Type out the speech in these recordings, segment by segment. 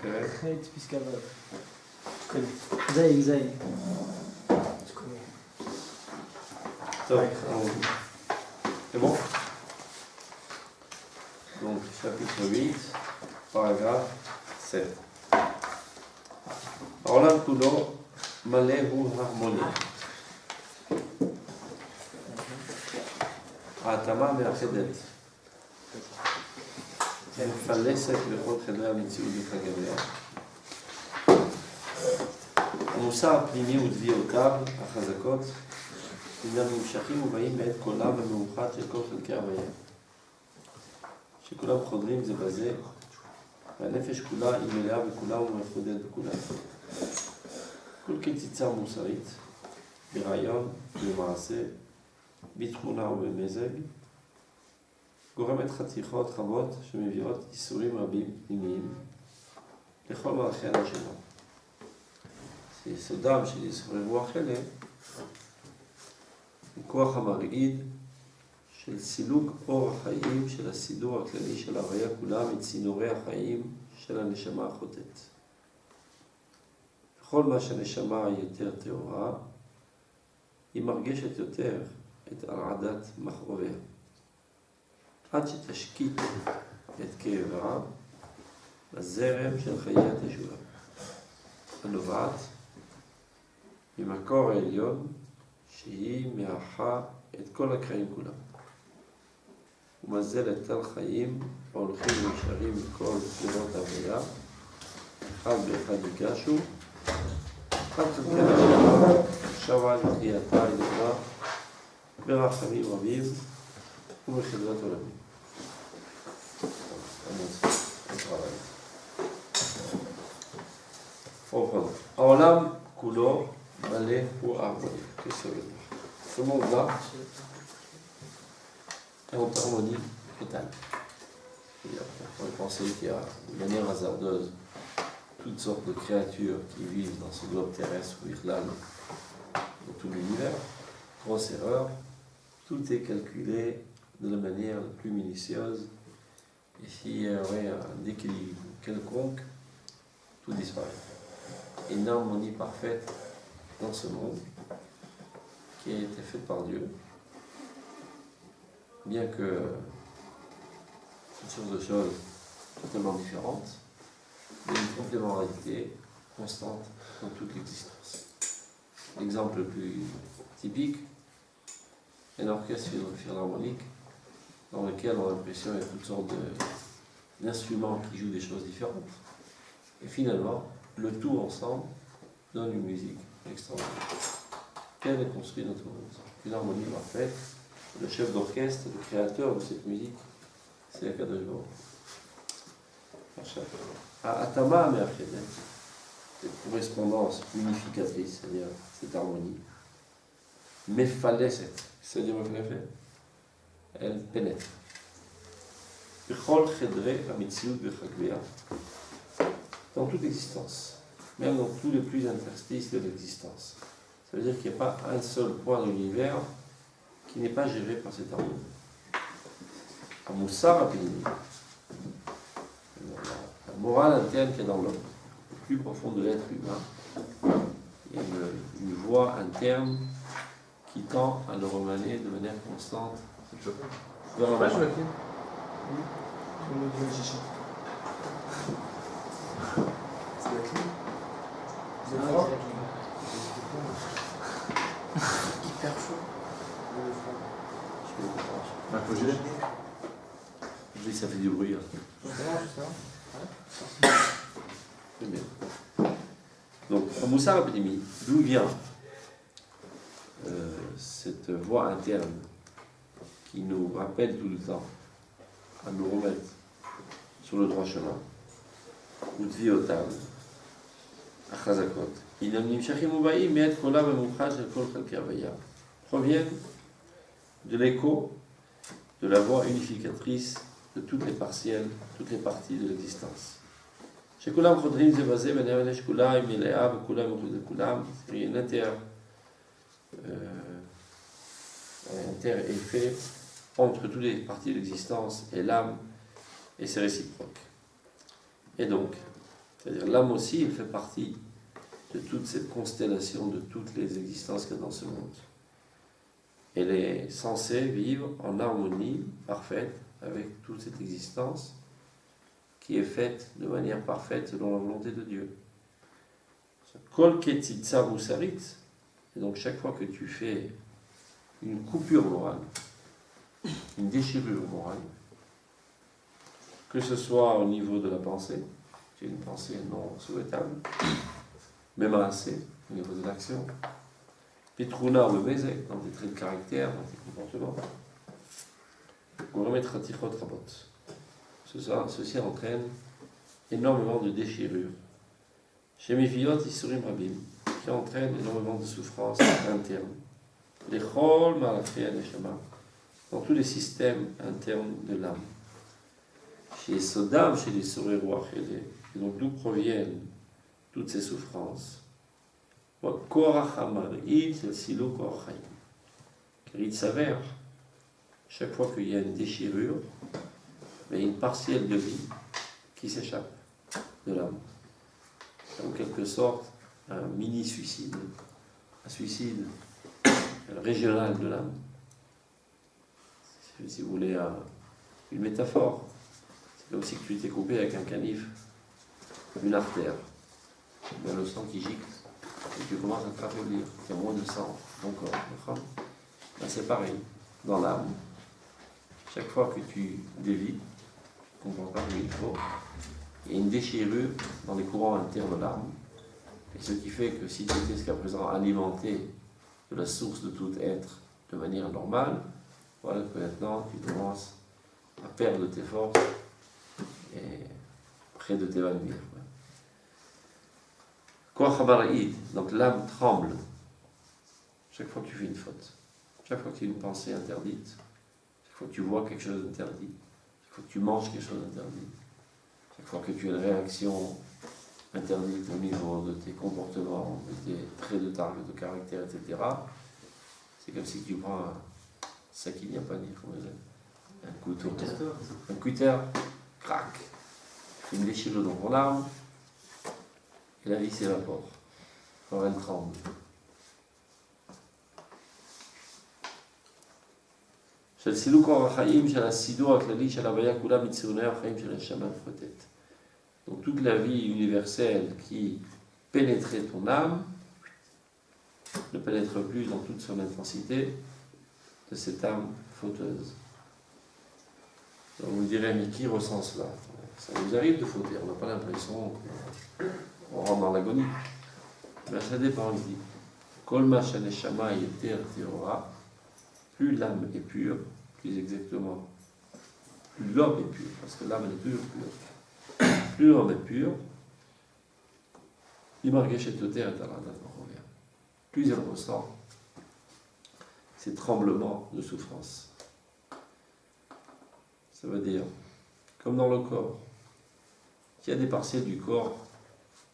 פרק? חטא פסקה ו'. זין. טוב, c'est bon? Donc, chapitre 8, paragraphe 7. העולם כולו מלא הוא הרמוניה. ההתאמה מאחדת. מפלסת בכל חדרי המציאות וחגביה. המוסר הפנימי ותביעותיו החזקות אינם נמשכים ובאים מאת קולם המאוחד של כל חלקי ההוויה. שכולם חודרים זה בזה, והנפש כולה היא מלאה בכולם ומחודדת בכולם. כל קציצה מוסרית, ברעיון, במעשה, בתכונה ובמזג, גורמת חתיכות חמות שמביאות איסורים רבים פנימיים לכל מערכי הנשמה. יסודם של איסורי רוח אלה הוא כוח המרעיד של סילוק אור החיים של הסידור הכללי של ההוויה כולה מצינורי החיים של הנשמה החוטאת. בכל מה שהנשמה היא יותר טהורה, היא מרגשת יותר את הרעדת מכאוביה. עד שתשקיט את כאבה בזרם של חיי התשובה, הנובעת ממקור העליון שהיא מאחה את כל הקרעים כולם. ומזלת תל חיים ההולכים ונשארים מכל תלונות ההוויה, אחד באחד ניגשו, אחד חלקי הנשמה שווה לתחייתה עליונה ברחמים רבים ובחדרת עולמים. העולם כולו מלא הוא harmonie. Qu'est-ce que ça veut dire? Ce monde-là est en harmonie totale. On pourrait penser qu'il y a de manière hasardeuse toutes sortes de créatures qui vivent dans ce globe terrestre ou Irlande, dans tout l'univers. Grosse erreur, tout est calculé de la manière la plus minutieuse. Et s'il y aurait un déséquilibre quelconque, tout disparaît. Une harmonie parfaite dans ce monde qui a été fait par Dieu, bien que toutes sortes de choses totalement différentes, mais une complémentarité constante dans toute l'existence. L'exemple le plus typique est un orchestre philharmonique dans lequel on a l'impression qu'il y a toutes sortes d'instruments qui jouent des choses différentes. Et finalement, le tout ensemble donne une musique extraordinaire. Quel est construit notre monde? Une harmonie parfaite. Le chef d'orchestre, le créateur de cette musique, c'est Akadosh Baruch Hu. Atama Me'achedet, cette correspondance unificatrice, c'est-à-dire cette harmonie, Mefaleset, c'est-à-dire elle pénètre. Bechol Chedre Amitziut Bechagvea, dans toute l'existence, même dans tous les plus interstices de l'existence. Ça veut dire qu'il n'y a pas un seul point de l'univers qui n'est pas géré par cette harmonie. Amoussar Apinimi, la morale interne qui est dans l'homme, le plus profond de l'être humain, il y a une voix interne qui tend à le remaner de manière constante vers la morale. Hyper chaud. Faut geler. Oui, ça fait du bruit. Très bien. Donc, Moussar Epidémie, d'où vient cette voix interne qui nous rappelle tout le temps à nous remettre sur le droit chemin, Utviotam, Achazakot, proviennent de l'écho de la voix unificatrice de toutes les partielles, toutes les parties de l'existence. C'est une inter-effet entre toutes les parties de l'existence et l'âme, et c'est réciproque. Et donc, C'est-à-dire l'âme aussi, elle fait partie de toute cette constellation, de toutes les existences qu'il y a dans ce monde. Elle est censée vivre en harmonie parfaite avec toute cette existence qui est faite de manière parfaite selon la volonté de Dieu. Kol ketzitza musarit, et donc chaque fois que tu fais une coupure morale, une déchirure morale, que ce soit au niveau de la pensée, tu as une pensée non souhaitable, même assez, au niveau de l'action, Petrouna ou Bezek, dans tes traits de caractère, dans tes comportements, ou remettre à Tichot Rabot. Ceci entraîne énormément de déchirures. Chez Mephiot, Isurim Rabim, qui entraîne énormément de souffrances internes. Les Chol, Malachia, Neshama, dans tous les systèmes internes de l'âme. Chez Sodam, chez les Souré Ruachele, et donc d'où proviennent toutes ces souffrances. Car il s'avère, chaque fois qu'il y a une déchirure, il y a une partielle de vie qui s'échappe de l'âme. En quelque sorte, un mini-suicide, un suicide régional de l'âme. Si vous voulez une métaphore, c'est comme si tu t'es coupé avec un canif, une artère, il y a le sang qui gicle, et tu commences à te affaiblir, il y a moins de sang dans ton corps. C'est pareil, dans l'âme. Chaque fois que tu dévis, tu ne comprends pas comme il faut, il y a une déchirure dans les courants internes de l'âme. Et ce qui fait que si tu étais jusqu'à présent alimenté de la source de tout être de manière normale, voilà que maintenant tu commences à perdre tes forces et près de t'évanouir. Donc l'âme tremble chaque fois que tu fais une faute, chaque fois que tu as une pensée interdite, chaque fois que tu vois quelque chose d'interdit, chaque fois que tu manges quelque chose d'interdit, chaque fois que tu as une réaction interdite au niveau de tes comportements, de tes traits de caractère, etc. C'est comme si tu prends un sakini, pas dire, un couteau, un cutter, crac, une déchirure dans ton âme, et la vie s'évapore. Alors elle tremble. של סילוק אורח החיים, של הסידור הכללי של הוויה כולה מציוני החיים של הנשמה מפרטת. Donc toute la vie universelle qui pénétrait ton âme ne pénètre plus dans toute son intensité de cette âme fauteuse. Donc vous me direz, mais qui ressent cela? Ça nous arrive de fauter, on n'a pas l'impression qu'on rentre dans l'agonie. Mais ça dépend, il dit. Kolma shaneshama yeter teora, plus l'âme est pure, plus exactement, plus l'homme est pur, parce que l'âme est toujours pure. Plus l'homme est pur, plus il ressent ces tremblements de souffrance. Ça veut dire, comme dans le corps, qu'il y a des partiels du corps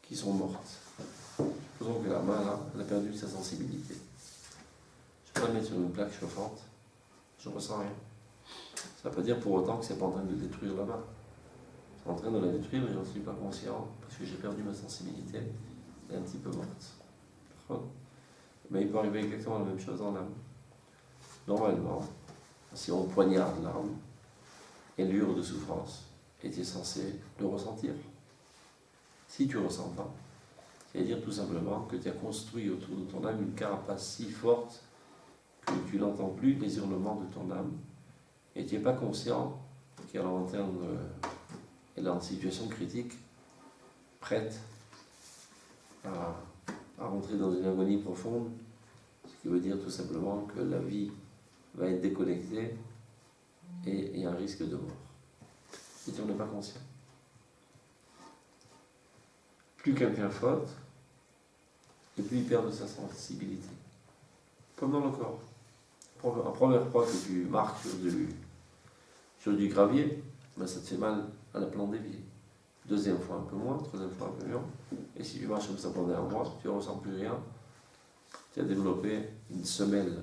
qui sont mortes. Supposons que la main, là, elle a perdu sa sensibilité. Je peux la mettre sur une plaque chauffante, je ne ressens rien. Ça ne veut pas dire pour autant que c'est pas en train de détruire la main. C'est en train de la détruire et je n'en suis pas conscient parce que j'ai perdu ma sensibilité. Elle est un petit peu morte. Mais il peut arriver exactement la même chose dans l'âme. Normalement, si on poignarde l'âme, elle hurle de souffrance et tu es censé le ressentir. Si tu ne ressens pas, c'est-à-dire tout simplement que tu as construit autour de ton âme une carapace si forte que tu n'entends plus les hurlements de ton âme et tu n'es pas conscient qu'elle est en situation critique, prête à rentrer dans une agonie profonde, ce qui veut dire tout simplement que la vie va être déconnectée et il y a un risque de mort. Et tu n'en es pas conscient. Plus quelqu'un faute, et plus il perd de sa sensibilité. Comme dans le corps. La première fois que tu marques sur du gravier, ben ça te fait mal à la plante des pieds. Deuxième fois un peu moins, troisième fois un peu mieux. Et si tu marches comme ça pendant un mois, tu ne ressens plus rien. Tu as développé une semelle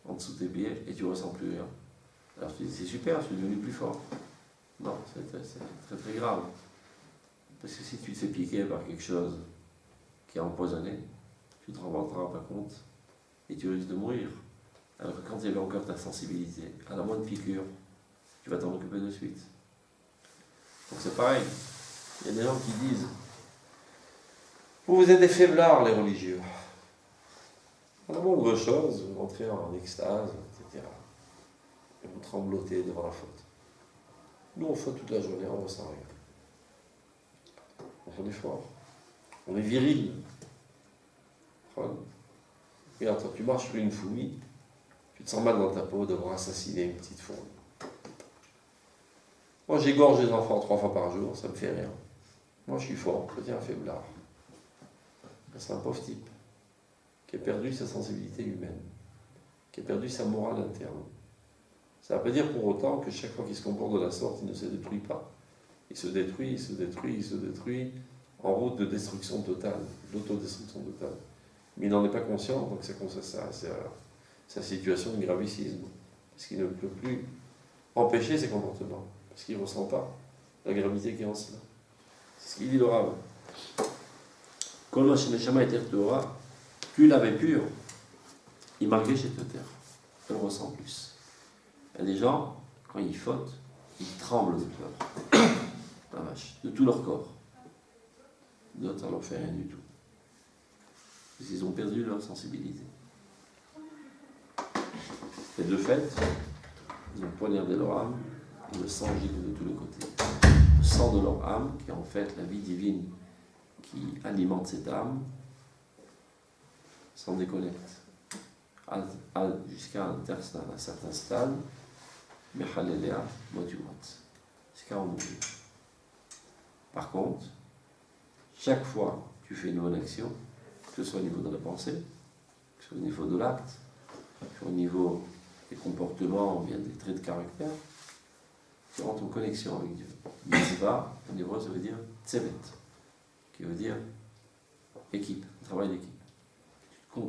en dessous de tes pieds et tu ne ressens plus rien. Alors tu dis, c'est super, je suis devenu plus fort. Non, c'est très très grave. Parce que si tu te fais piquer par quelque chose qui est empoisonné, tu ne te rendras pas compte et tu risques de mourir. Alors que quand il y avait encore ta sensibilité, à la moindre piqûre, tu vas t'en occuper de suite. Donc c'est pareil. Il y a des gens qui disent vous êtes des faiblards, les religieux. À la moindre chose, vous entrez en extase, etc. Et vous tremblotez devant la faute. Nous, on faute toute la journée, on ne ressent rien. Donc on est fort. On est viril. Regarde, quand tu marches sur une fourmi, tu te sens mal dans ta peau d'avoir assassiné une petite fourmi. Moi, j'égorge les enfants 3 fois par jour, ça me fait rien. Moi, je suis fort, je tiens un faiblard. C'est un pauvre type qui a perdu sa sensibilité humaine, qui a perdu sa morale interne. Ça ne veut pas dire pour autant que chaque fois qu'il se comporte de la sorte, il ne se détruit pas. Il se détruit, il se détruit, il se détruit, en route de destruction totale, d'autodestruction totale. Mais il n'en est pas conscient, donc sa situation est gravissime. Parce qu'il ne peut plus empêcher ses comportements, parce qu'il ne ressent pas la gravité qui est en cela. C'est ce qu'il dit le Rav. Quand le Shema était Torah, plus il avait pur, il marquait chez terre. Il le ressent plus. Il y a des gens, quand ils fautent, ils tremblent de peur. La vache, de tout leur corps. D'autres, ça ne leur fait rien du tout. Parce qu'ils ont perdu leur sensibilité. Et de fait, ils ont poignardé leur âme, et le sang gicle de tous les côtés. Le sang de leur âme, qui est en fait la vie divine qui alimente cette âme, s'en déconnecte. Jusqu'à un certain stade, Mechalelea Motumat. Jusqu'à en mourir. Par contre, chaque fois que tu fais une bonne action, que ce soit au niveau de la pensée, que ce soit au niveau de l'acte, que ce soit au niveau des comportements ou bien des traits de caractère, tu rentres en connexion avec Dieu. Mitzvah, en hébreu, ça veut dire tzevet, qui veut dire équipe, travail d'équipe.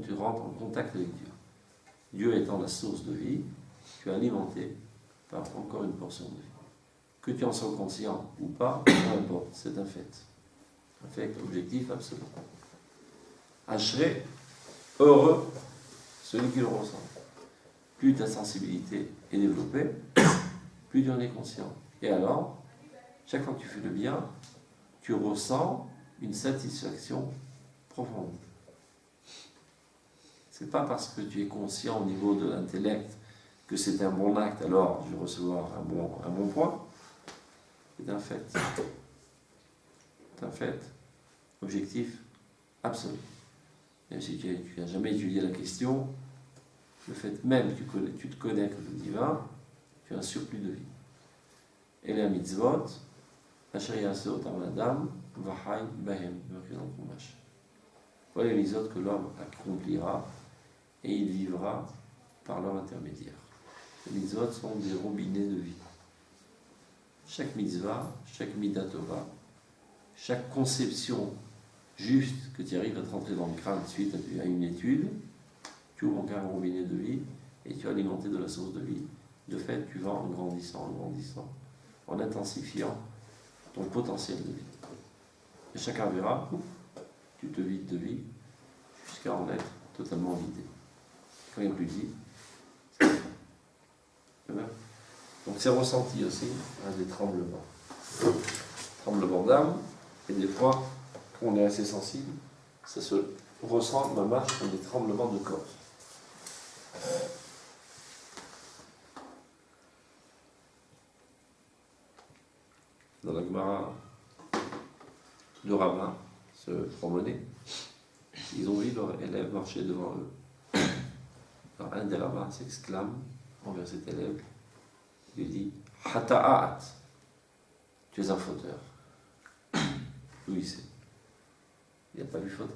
Tu rentres en contact avec Dieu. Dieu étant la source de vie, tu es alimenté par encore une portion de vie. Que tu en sois conscient ou pas, peu importe, c'est un fait. Un fait objectif absolu. Ashré, heureux, celui qui le ressent. Plus ta sensibilité est développée, plus tu en es conscient. Et alors, chaque fois que tu fais le bien, tu ressens une satisfaction profonde. C'est pas parce que tu es conscient au niveau de l'intellect que c'est un bon acte, alors je vais recevoir un bon point. C'est un fait. C'est un fait objectif absolu. Même si tu n'as jamais étudié la question, le fait même que tu te connectes au divin, tu as un surplus de vie. Et les mitzvot, asher yasot adam, vahai bahem, marqué dans le Chumash. Voilà les mitzvot que l'homme accomplira et il vivra par leur intermédiaire. Les mitzvot sont des robinets de vie. Chaque mitzvah, chaque midat tova, chaque conception juste que tu arrives à te rentrer dans le crâne suite à une étude, tu ouvres encore un robinet de vie et tu es alimenté de la source de vie. De fait, tu vas en grandissant, en intensifiant ton potentiel de vie. Et chacun verra, tu te vides de vie jusqu'à en être totalement vidé. Quand il n'y a plus de vie, c'est bien. Donc c'est ressenti aussi des tremblements. Tremblements d'âme, et des fois, quand on est assez sensible, ça se ressent ma marche comme des tremblements de corps. Dans la Gemara, deux rabbins se promenaient, ils ont vu leur élève marcher devant eux. Alors un des rabbins s'exclame envers cet élève, il lui dit « Hata'at » tu es un fauteur. D'où il sait? Il n'a pas vu fauter.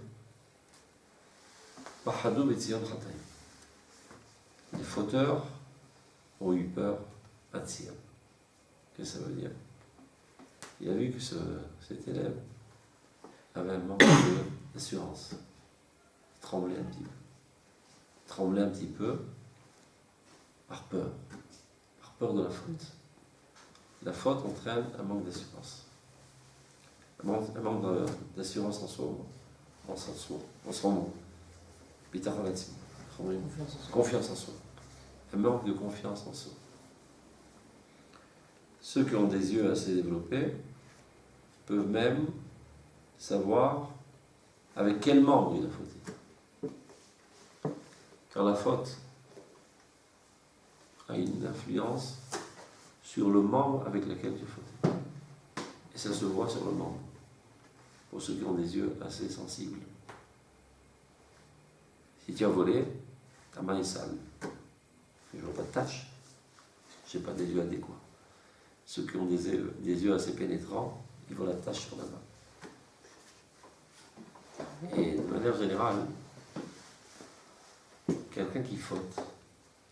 Bahadou betzion chatayim. Les fauteurs ont eu peur à Tzion. Qu'est-ce que ça veut dire? Il a vu que cet élève avait un manque d'assurance. Il tremblait un petit peu. Il tremblait un petit peu par peur de la faute. La faute entraîne un manque d'assurance. un manque d'assurance en soi, en son nom. Confiance en soi. Un manque de confiance en soi. Ceux qui ont des yeux assez développés peuvent même savoir avec quel membre il a fauté. Car la faute a une influence sur le membre avec lequel tu as fauté. Et ça se voit sur le membre, pour ceux qui ont des yeux assez sensibles. Si tu as volé, ta main est sale. Je ne vois pas de tache. Je n'ai pas des yeux adéquats. Ceux qui ont des yeux assez pénétrants, ils voient la tache sur la main. Et de manière générale, quelqu'un qui faute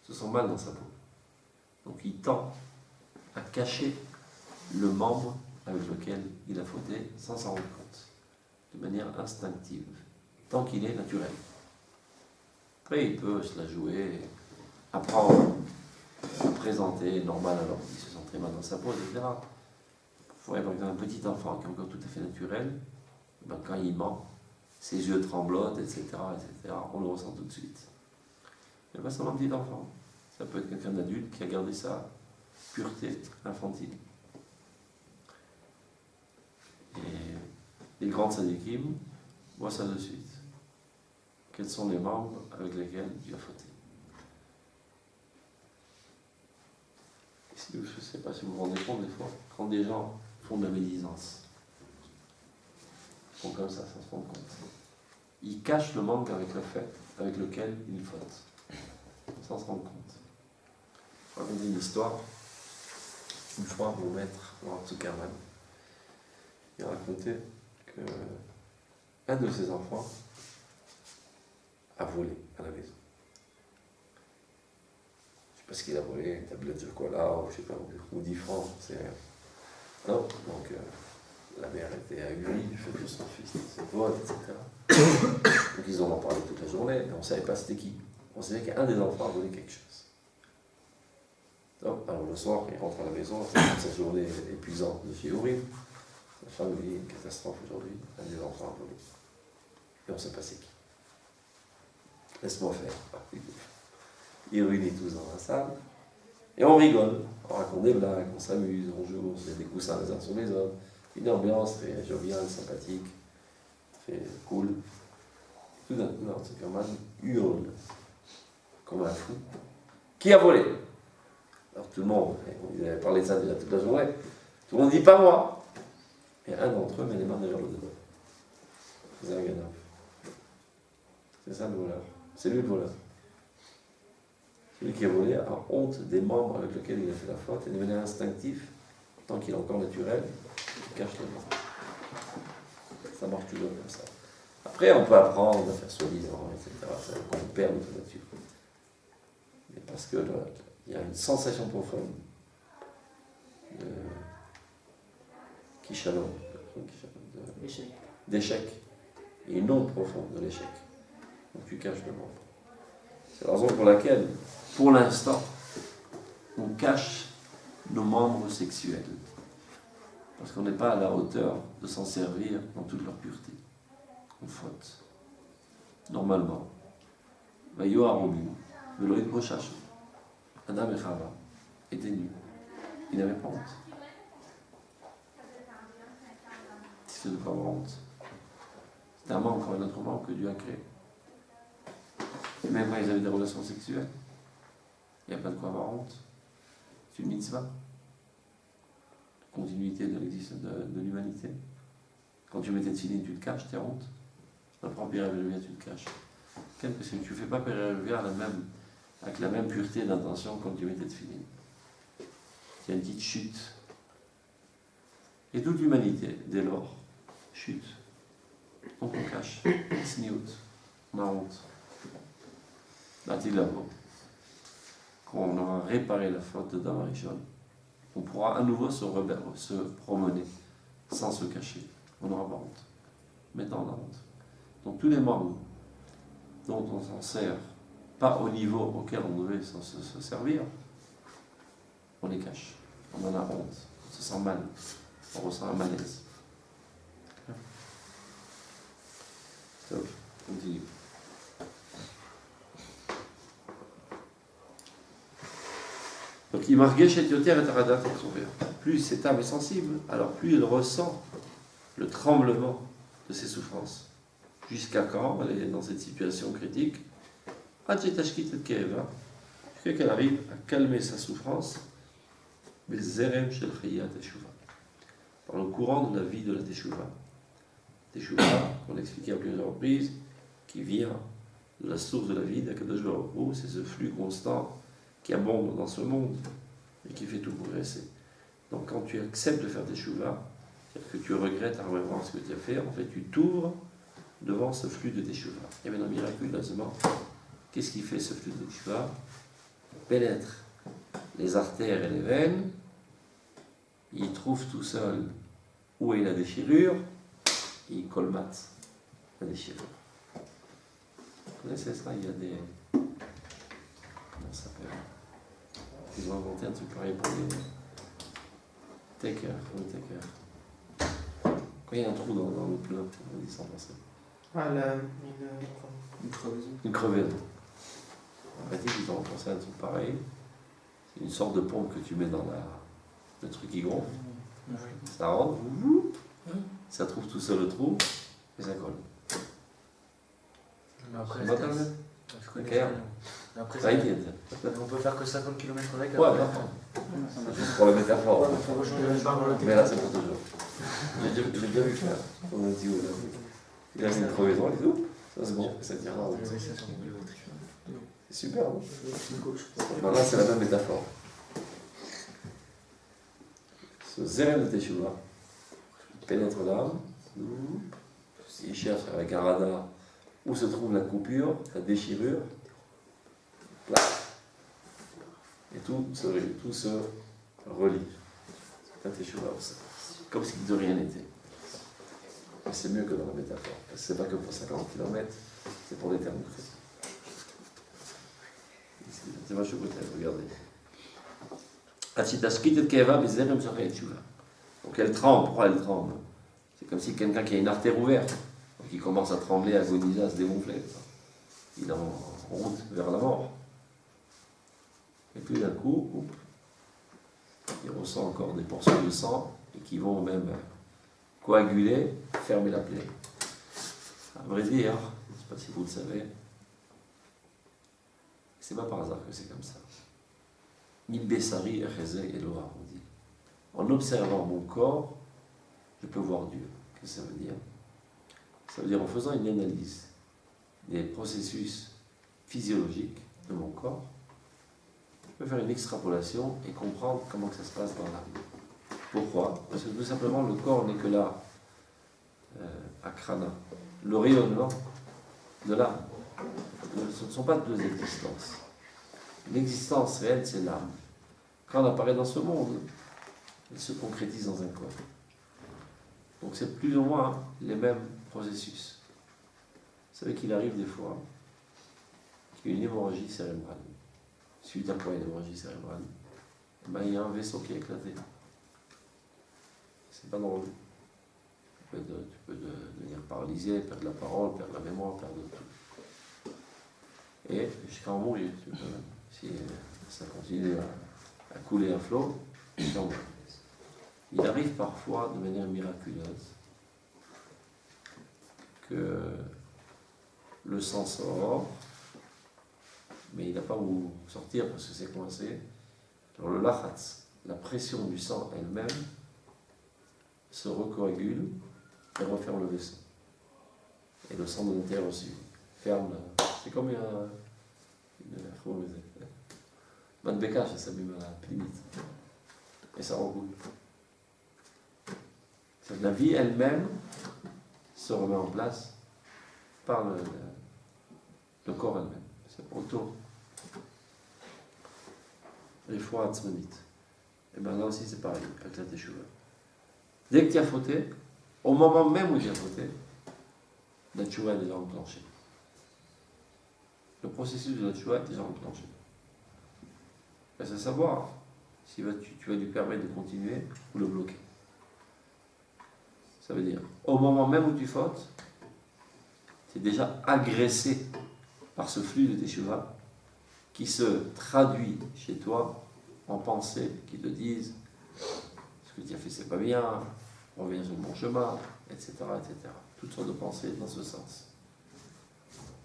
se sent mal dans sa peau. Donc il tend à cacher le membre avec lequel il a fauté sans s'en rendre compte, de manière instinctive, tant qu'il est naturel. Après, il peut se la jouer, apprendre à présenter normal alors qu'il se sent très mal dans sa peau, etc. Parfois, par exemple, un petit enfant qui est encore tout à fait naturel, ben, quand il ment, ses yeux tremblotent, etc., etc., on le ressent tout de suite. Mais pas seulement un petit enfant. Ça peut être quelqu'un d'adulte qui a gardé sa pureté infantile. Et les grandes tzadikim voient ça de suite. Quels sont les membres avec lesquels tu as fauté? Je ne sais pas si vous vous rendez compte des fois, quand des gens font de la médisance, ils font comme ça, sans se rendre compte. Ils cachent le manque avec lequel ils fautent, sans se rendre compte. Je vais raconter une histoire. Une fois, mon maître, Rav Zuckerman, il racontait qu'un de ses enfants a volé à la maison. Je ne sais pas ce qu'il a volé, une tablette de chocolat, ou je sais pas, ou 10 francs, c'est rien. Non, donc la mère était ahurie du fait que son fils se vole, etc. Donc ils en ont parlé toute la journée, mais on ne savait pas c'était qui. On savait qu'un des enfants a volé quelque chose. Donc, alors le soir, il rentre à la maison, sa journée épuisante de chez horrible. La femme lui dit, une catastrophe aujourd'hui, un des enfants a volé. Et on ne sait pas c'est qui. Laisse-moi faire. Ils réunissent tous dans la salle. Et on rigole. On raconte des blagues, on s'amuse, on joue, on se met des coussins les uns sur les autres. Une ambiance très joviale, sympathique, très cool. Tout d'un coup, Rav Zuckerman hurle comme un fou. Qui a volé? Alors tout le monde, il avait parlé de ça déjà toute la journée. Tout le monde dit pas moi. Et un d'entre eux met les mains derrière le dos. C'est un gagnant. C'est ça le voleur. C'est lui le voleur. Celui qui a volé a honte des membres avec lesquels il a fait la faute et de manière instinctive, tant qu'il est encore naturel, il cache les membres. Ça marche toujours comme ça. Après, on peut apprendre à faire soi-disant, etc. C'est qu'on perd notre nature. Mais parce que il y a une sensation profonde de kishalon, d'échec, et une honte profonde de l'échec. Donc tu caches le membre. C'est la raison pour laquelle, pour l'instant, on cache nos membres sexuels. Parce qu'on n'est pas à la hauteur de s'en servir dans toute leur pureté. On faute. Normalement. Vayo Aromu, Veloïd Bochash, Adam et Chava étaient nus. Ils n'avaient pas honte. C'est de pas avoir honte. C'est un membre comme un autre membre que Dieu a créé. Et même quand ils avaient des relations sexuelles, il n'y a pas de quoi avoir honte. C'est une mitzvah. Continuité de l'existence de l'humanité. Quand tu mets tes tefilines, tu te caches, tu as honte. Dans le premier Péré-Lévia, tu te caches. Quel que c'est, tu ne fais pas Péré-Lévia avec la même pureté d'intention quand tu mets tes tefilines. Il y a une petite chute. Et toute l'humanité, dès lors, chute. Donc on cache. Sniout. On a honte. Là-dessus, quand on aura réparé la faute de Damarishon, on pourra à nouveau se promener sans se cacher. On n'aura pas honte. Maintenant, on a honte. Donc tous les membres dont on s'en sert, pas au niveau auquel on devait se servir, on les cache. On en a honte. On se sent mal. On ressent un malaise. Top, continue. Donc, il marguèche et Yoter et Taradat et Trouver. Plus cette âme est sensible, alors plus elle ressent le tremblement de ses souffrances. Jusqu'à quand elle est dans cette situation critique? Jusqu'à qu'elle arrive à calmer sa souffrance, par le courant de la vie de la Teshuvah. Teshuvah, on l'a expliqué à plusieurs reprises, qui vient de la source de la vie d'Akadosh Baruch Hu, c'est ce flux constant qui abonde dans ce monde et qui fait tout progresser. Donc quand tu acceptes de faire Teshuvah, c'est-à-dire que tu regrettes armement ce que tu as fait, en fait tu t'ouvres devant ce flux de Teshuvah. Et maintenant, miraculeusement, qu'est-ce qui fait ce flux de Teshuvah? Pénètre les artères et les veines, il trouve tout seul où est la déchirure, et il colmate la déchirure. Vous connaissez ça? Il y a des... Comment ça s'appelle? Ils ont inventé un truc pareil pour les... Taker. Quand il y a un trou dans le plat, on dit ça en français. Ah, Une crevaison. Une crevaison. En fait, ils ont pensé à un truc pareil. C'est une sorte de pompe que tu mets dans le truc qui gonfle. Ça rentre, ça trouve tout seul le trou, et ça colle. Mais après, On va quand même. je connais Clair. rien. Mais après, T'inquiète. on peut faire que 50 km avec. Ouais, c'est juste pour la métaphore. Mais là, c'est pour toujours. J'ai bien vu faire. On a dit, il a mis une crevaison et tout. Ça, c'est bon, ça tient. C'est super, non? Ben là, c'est la même métaphore. Ce zérem de Teshuvah pénètre l'âme, il cherche avec un radar où se trouve la coupure, la déchirure, là. Et tout se relie. C'est un Teshuvah aussi. Comme si de rien n'était. Mais c'est mieux que dans la métaphore. Parce que c'est pas que pour 50 km, c'est pour l'éternité. C'est vachement peut-être, regardez. Donc elle tremble. Pourquoi elle tremble? C'est comme si quelqu'un qui a une artère ouverte, donc il commence à trembler, à agoniser, à se dégonfler. Il est en route vers la mort. Et puis d'un coup, il ressent encore des portions de sang et qui vont même coaguler, fermer la plaie. À vrai dire, je ne sais pas si vous le savez, c'est pas par hasard que c'est comme ça. Milbessari Echezei Eloah, on dit. En observant mon corps, je peux voir Dieu. Qu'est-ce que ça veut dire? Ça veut dire en faisant une analyse des processus physiologiques de mon corps, je peux faire une extrapolation et comprendre comment que ça se passe dans l'âme. Pourquoi? Parce que tout simplement, le corps n'est que là, à Krana, le rayonnement de l'âme. Ce ne sont pas deux existences. L'existence réelle, c'est l'âme. Quand elle apparaît dans ce monde, elle se concrétise dans un corps. Donc c'est plus ou moins les mêmes processus. Vous savez qu'il arrive des fois qu'il y a une hémorragie cérébrale. Suite à quoi une hémorragie cérébrale? Il y a un vaisseau qui est éclaté. C'est pas drôle. Tu peux devenir paralysé, perdre la parole, perdre la mémoire, perdre tout. Et jusqu'à en mourir, si ça continue à couler à flot, donc, il arrive parfois de manière miraculeuse que le sang sort, mais il n'a pas où sortir parce que c'est coincé. Alors le lachatz, la pression du sang elle-même, se recoagule et referme le vaisseau. Et le sang de l'intérieur aussi ferme. C'est comme une Madbeka, ça s'abîme à la limite. Et ça recoule. La vie elle-même se remet en place par le corps elle-même. C'est auto. Les fois atzmanite. Et bien là aussi c'est pareil, avec la teshuva. Dès que tu as fauté, au moment même où tu as fauté, la teshuva est déjà enclenchée. Le processus de la teshuva est déjà enclenché. C'est à savoir si tu vas lui permettre de continuer ou le bloquer. Ça veut dire, au moment même où tu fautes, tu es déjà agressé par ce flux de teshuva qui se traduit chez toi en pensées qui te disent ce que tu as fait c'est pas bien, reviens sur le bon chemin, etc., etc. Toutes sortes de pensées dans ce sens.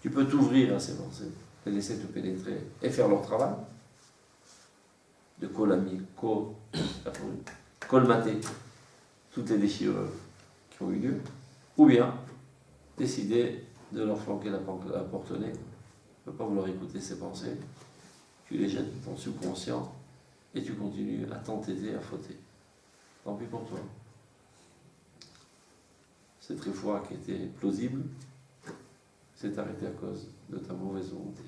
Tu peux t'ouvrir à ces pensées, les laisser te pénétrer et faire leur travail, de colmater toutes les déchirures qui ont eu lieu, ou bien décider de leur flanquer la porte au nez, ne pas vouloir écouter ces pensées, tu les jettes dans ton subconscient et tu continues à t'entêter, à fauter. Tant pis pour toi. Cette réfoua qui était plausible s'est arrêtée à cause de ta mauvaise volonté.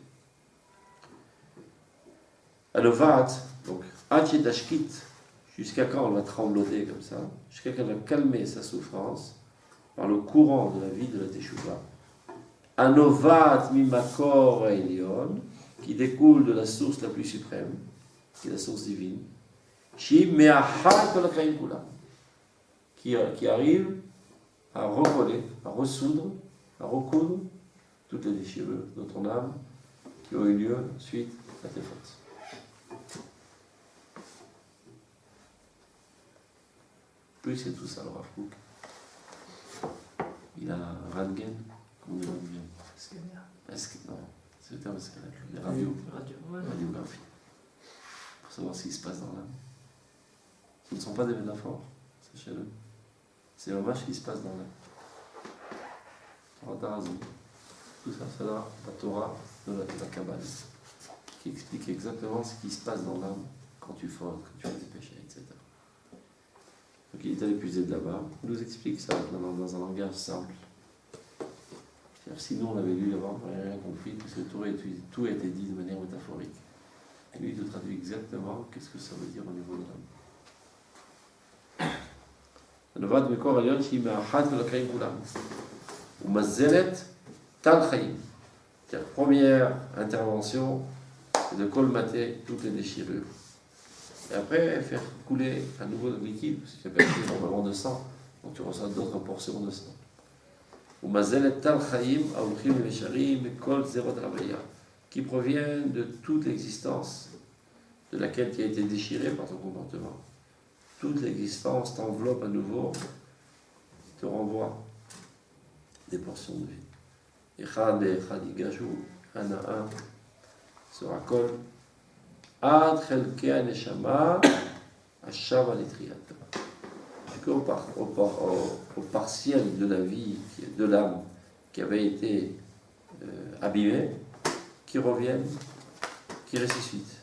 Alovat, donc, Hachitashkit, jusqu'à quand on va trembloter comme ça, jusqu'à quand on va calmer sa souffrance par le courant de la vie de la Teshuvah. Anovat mimakor elion, qui découle de la source la plus suprême, qui est la source divine, Shim me'achad kol ha'chaim kulam, qui arrive à recoller, à ressoudre, à recoudre toutes les déchirures de ton âme qui ont eu lieu suite à tes fautes. Plus c'est tout ça, le Rav Kook. Il a un Röntgen, comme on dit bien. Non, c'est le terme scanner, la radiographie. Pour savoir ce qui se passe dans l'âme. Ce ne sont pas des métaphores, sachez-le. C'est vraiment ce qui se passe dans l'âme. Torah Tarazon. Tout ça, c'est la Torah de la Kabbale, qui explique exactement ce qui se passe dans l'âme quand tu fautes, quand tu fais des péchés, etc. Donc il est allé puiser de là-bas. Il nous explique ça dans un langage simple. C'est-à-dire, si nous on l'avait lu avant, on n'aurait rien compris, parce que tout a été dit de manière métaphorique. Et lui, il te traduit exactement qu'est-ce que ça veut dire au niveau de l'âme. Anovat mikor elion shi me'achad kol ha'chaim kulam. Umazelet tal chaim. C'est-à-dire, première intervention, c'est de colmater toutes les déchirures. Et après, faire couler à nouveau le liquide, parce que tu as perdu énormément de sang, donc tu reçois d'autres portions de sang. Qui proviennent de toute l'existence de laquelle tu as été déchiré par ton comportement. Toute l'existence t'enveloppe à nouveau, te renvoie des portions de vie. Echad ve'echad yigashu, un à un, se racole. Ad chelkei haneshama hashav alitriyata. Jusqu'au partiel de la vie, de l'âme qui avait été abîmée, qui reviennent, qui ressuscitent.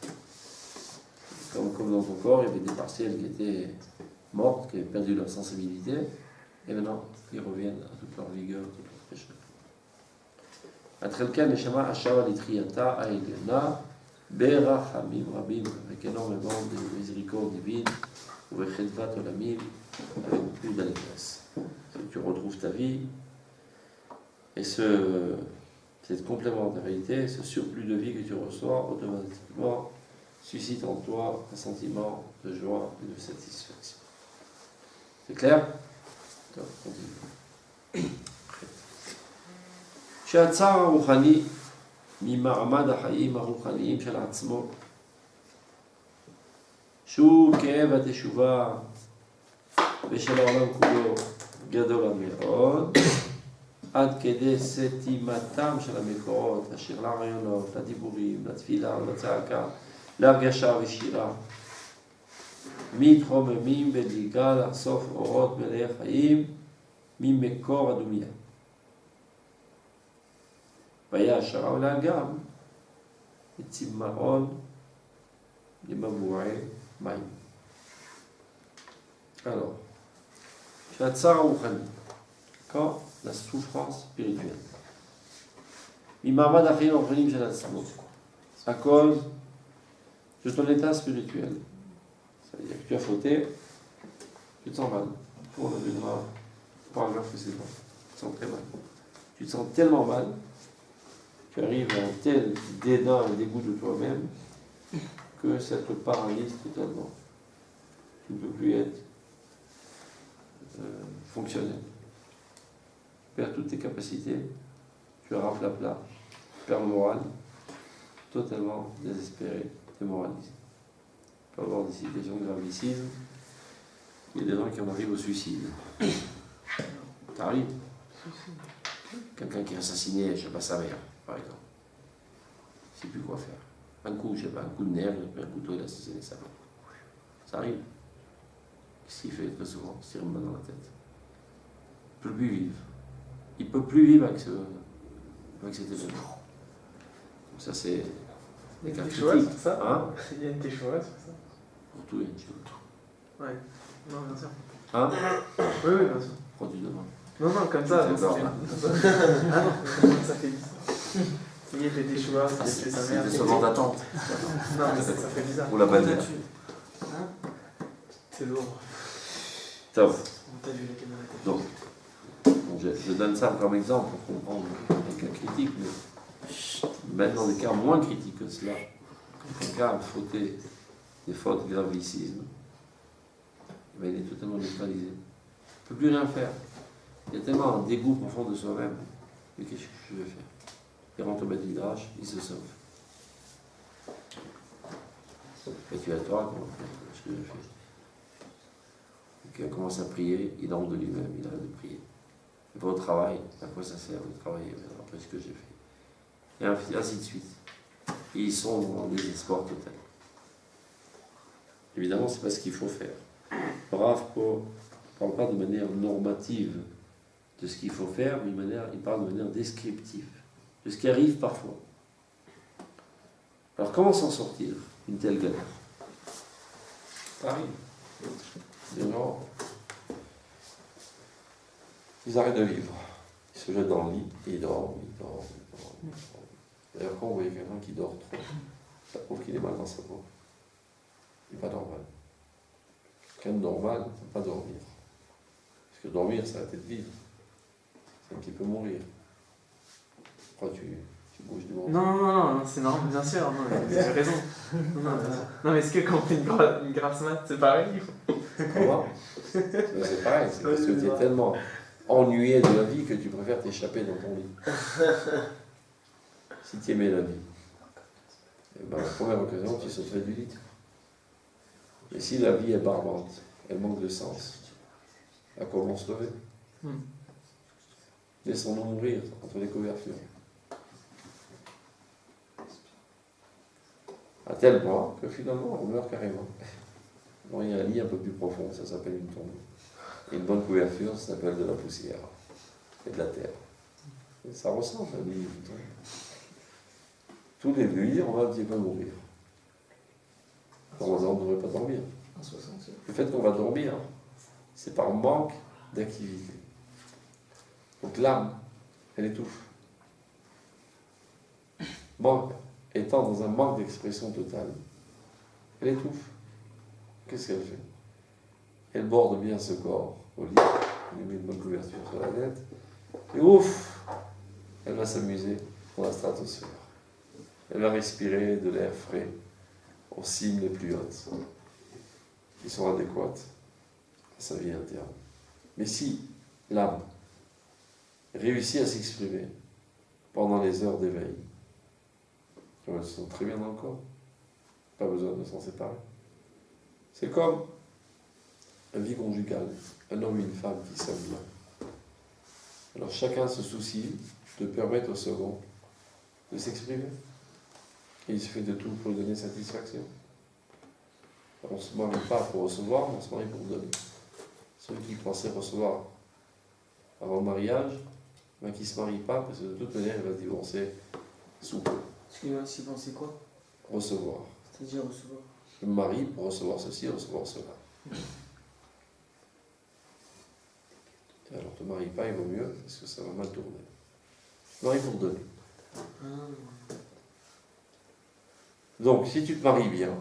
Comme dans ton corps, il y avait des partiels qui étaient mortes, qui avaient perdu leur sensibilité, et maintenant ils reviennent à toute leur vigueur, toute leur fraîcheur. Ad chelkei haneshama hashav alitriyata ha'elyona berachamim rabim, avec énormément de miséricorde divine, ou vechedvat olamim, avec beaucoup d'allégresse. Tu retrouves ta vie, et cette complémentarité, ce surplus de vie que tu reçois, automatiquement suscite en toi un sentiment de joie et de satisfaction. C'est clair? Continue. שהצער הרוחני ממעמד החיים הרוחניים של עצמו, שהוא כאב התשובה ושל העולם כולו גדול מאוד, עד כדי סתימתם של המקורות, אשר לרעיונות, לדיבורים, לתפילה, לצעקה, להרגשה ושירה, מתחוממים בדליגה לאסוף אורות מלאי חיים ממקור הדומיה. והיה השערה ולאגם לצמאון למבועי מים. Alors, שהצער הרוחני, quand la souffrance spirituelle, ממעמד החיים הרוחניים של עצמו, à cause de ton état spirituel, c'est-à-dire que tu as fauté, tu te sens mal, pour le paragraphe précédent, tu te sens très mal, tu te sens tellement mal, tu arrives à un tel dédain et dégoût de toi-même que ça te paralyse totalement. Tu ne peux plus être fonctionnel. Tu perds toutes tes capacités tu es raplapla, tu perds le moral, totalement désespéré, démoralisé. Il peut y avoir des situations de gravissime, il y a des gens qui en arrivent au suicide. Ça arrive. Quelqu'un qui a assassiné, je sais pas, sa mère, par exemple. Il ne sait plus quoi faire. Un coup, je sais pas, un coup de nerf, il a pris un couteau, il a assassiné sa mère. Ça arrive. Qu'est-ce qu'il fait très souvent? Il se tire une balle dans la tête. Il ne peut plus vivre. Il ne peut plus vivre avec cet événement. Donc ça, c'est des cas Teshuva critiques. sur ça Hein? Il y a une teshuva sur ça. Pour tout, il y a une chose. Ouais. Non, bien sûr. Hein? Oui, oui, bien sûr. Pourquoi tu demandes? Non, non, comme ça. Tu Non, fais peur, ça là. fait... Ah non, comment ça fait bizarre. Il y a des teshuva, ça fait sa mère. C'était seulement d'attente. Non, mais ça fait bizarre. Pour la bannière. Hein? C'est lourd. Top. T'as vu la caméra. Donc, je donne ça comme exemple pour comprendre les cas critiques, mais même dans des cas moins critiques que cela, quand quelqu'un a fauté des fautes gravissimes, eh bien, il est totalement neutralisé. Il ne peut plus rien faire. Il y a tellement un dégoût profond de soi-même. Mais qu'est-ce que je vais faire? Il rentre au bas du drache, il se sauve. Et tu as toi, ce que je fais. Il commence à prier, il entre de lui-même, il arrête de prier. Il va au travail, à quoi ça sert de travailler après ce que j'ai fait? Et ainsi de suite. Et ils sont dans le désespoir total. Évidemment, ce n'est pas ce qu'il faut faire. Le Rav ne parle pas de manière normative de ce qu'il faut faire, mais il parle de manière descriptive, de ce qui arrive parfois. Alors comment s'en sortir d'une telle galère? Ça arrive. Les gens, ils arrêtent de vivre. Ils se jettent dans le lit et ils dorment. D'ailleurs, quand vous voyez quelqu'un qui dort trop, ça prouve qu'il est mal dans sa peau. Il n'est pas normal. Quelqu'un de normal ne peut pas dormir. Parce que dormir, c'est arrêter de vivre. C'est un petit peu mourir. Pourquoi tu bouges du monde? Non, c'est normal, bien sûr, non, vous avez raison. Non, mais est-ce que quand on fait une grasse mat, c'est pareil? Comment? C'est pareil, c'est parce que tu es tellement ennuyé de la vie que tu préfères t'échapper dans ton lit. Si tu aimais la vie, eh ben, la première occasion, tu sauterais du lit. Et si la vie est barbante, elle manque de sens, à quoi on se lever? Laissons-nous mourir entre les couvertures. À tel point que finalement, on meurt carrément. Bon, il y a un lit un peu plus profond, ça s'appelle une tombe. Et une bonne couverture, ça s'appelle de la poussière et de la terre. Et ça ressemble à un lit, une tombe. Tous les nuits, on va un petit peu mourir. Heureusement, on ne devrait pas dormir. Le fait qu'on va dormir, c'est par manque d'activité. Donc l'âme, elle étouffe. Bon, étant dans un manque d'expression totale, elle étouffe. Qu'est-ce qu'elle fait? Elle borde bien ce corps au lit, elle met une bonne couverture sur la tête, et ouf, elle va s'amuser dans la stratosphère. Elle va respirer de l'air frais aux cimes les plus hautes, qui sont adéquates à sa vie interne. Mais si l'âme réussit à s'exprimer pendant les heures d'éveil, elle se sent très bien dans le corps, pas besoin de s'en séparer. C'est comme la vie conjugale, un homme et une femme qui s'aiment bien. Alors chacun se soucie de permettre au second de s'exprimer. Et il se fait de tout pour lui donner satisfaction. On ne se marie pas pour recevoir, on se marie pour donner. Ceux qui pensaient recevoir avant le mariage, ben, qui ne se marient pas, parce que de toute manière, il va se divorcer sous peu. Excusez-moi, si pensez quoi? Recevoir. C'est-à-dire recevoir. Je me marie pour recevoir ceci, recevoir cela. Et alors, ne te marie pas, il vaut mieux, parce que ça va mal tourner. Marie pour donner. Donc, si tu te maries bien,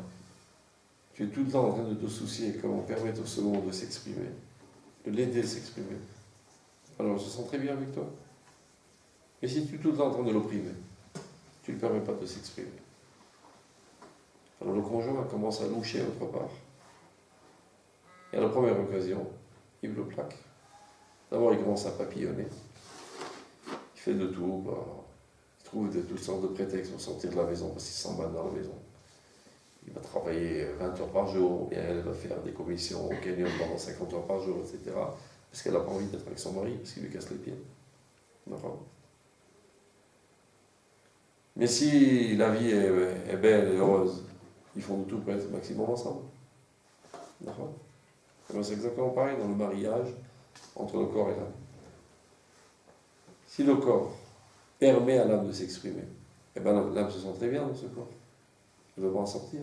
tu es tout le temps en train de te soucier comment permettre au second de s'exprimer, de l'aider à s'exprimer. Alors, je me sens très bien avec toi. Mais si tu es tout le temps en train de l'opprimer, tu ne lui permets pas de s'exprimer. Alors, le conjoint commence à loucher autre part. Et à la première occasion, il le plaque. D'abord, il commence à papillonner. Il fait de tout, il trouve toutes sortes de prétextes pour sortir de la maison parce qu'il se sent mal dans la maison. Il va travailler 20 heures par jour, ou bien elle va faire des commissions au canyon pendant 50 heures par jour, etc. Parce qu'elle n'a pas envie d'être avec son mari, parce qu'il lui casse les pieds. D'accord. Mais si la vie est belle et heureuse, ils font de tout pour être au maximum ensemble. D'accord. C'est exactement pareil dans le mariage entre le corps et l'âme. Si le corps permet à l'âme de s'exprimer, eh ben l'âme se sent très bien dans ce corps. Elle ne veut pas en sortir.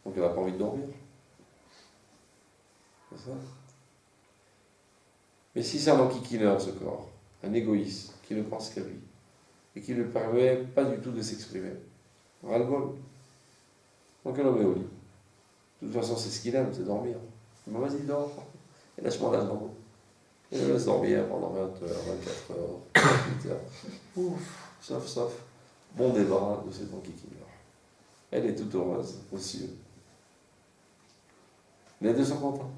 Donc elle n'a pas envie de dormir. C'est ça. Mais si c'est un enquiquineur, ce corps, un égoïste, qui ne pense qu'à lui, et qui ne lui permet pas du tout de s'exprimer, ras-le-bol. Donc elle le met au lit. De toute façon, c'est ce qu'il aime, c'est dormir. Mais vas-y, dors. Et lâche-moi la jambe. Et je laisse dormir pendant 20 heures, 24 heures, 28 heures. Ouf, sauf. Bon débarras de cet enquiquineur. Elle est toute heureuse aux cieux. Les deux sont contents.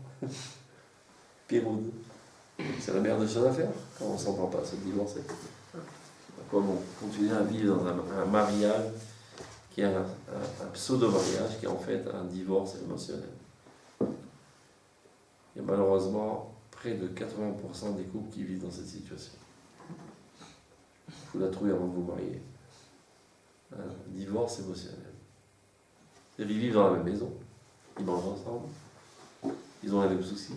Péroud. C'est la meilleure des choses à faire quand on ne s'entend pas se divorcer. Comment continuer à vivre dans un mariage qui est un pseudo-mariage qui est en fait un divorce émotionnel. Il y a malheureusement près de 80% des couples qui vivent dans cette situation. Vous la trouvez avant de vous marier. Un divorce émotionnel. Ils vivent dans la même maison, ils mangent ensemble, ils ont les mêmes soucis,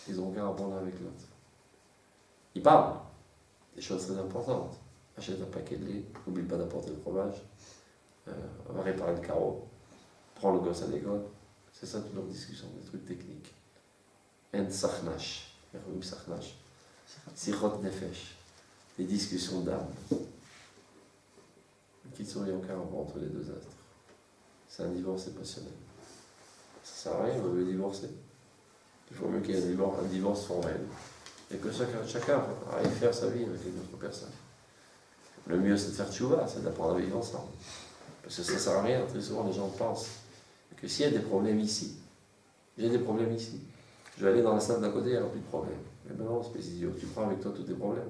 ils n'ont aucun rapport l'un avec l'autre. Ils parlent des choses très importantes. Achète un paquet de lait, n'oublie pas d'apporter le fromage, va réparer le carreau, prends le gosse à l'école. C'est ça toute leur discussion, des trucs techniques. En sachnash, sichot nefesh, des discussions d'âme. Qui ne sont aucun rapport entre les deux astres. C'est un divorce émotionnel. Ça ne sert à rien, on veut divorcer. Il faut mieux qu'il y ait un divorce formel. Et que chacun aille faire sa vie avec une autre personne. Le mieux, c'est de faire tchouva, c'est d'apprendre à vivre ensemble. Parce que ça ne sert à rien, très souvent les gens pensent que s'il y a des problèmes ici, j'ai des problèmes ici, je vais aller dans la salle d'à côté, il n'y aura plus de problème. Mais maintenant, c'est idiot, tu prends avec toi tous tes problèmes.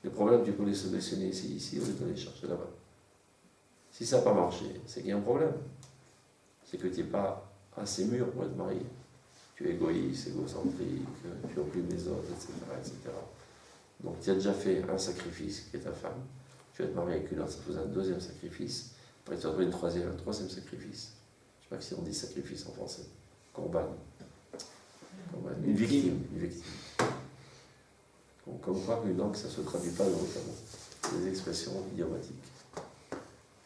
Les problèmes, tu peux les solutionner ici, au lieu de les chercher là-bas. Si ça n'a pas marché, c'est qu'il y a un problème. C'est que tu n'es pas assez mûr pour être marié. Tu es égoïste, égocentrique, tu obliges les autres, etc., etc. Donc tu as déjà fait un sacrifice qui est ta femme, tu vas te marier avec une autre, ça faisait un deuxième sacrifice, après tu vas trouver un troisième sacrifice. Je ne sais pas si on dit sacrifice en français. Corban. Une victime. Donc, comme quoi qu'une langue, ça ne se traduit pas dans des expressions idiomatiques.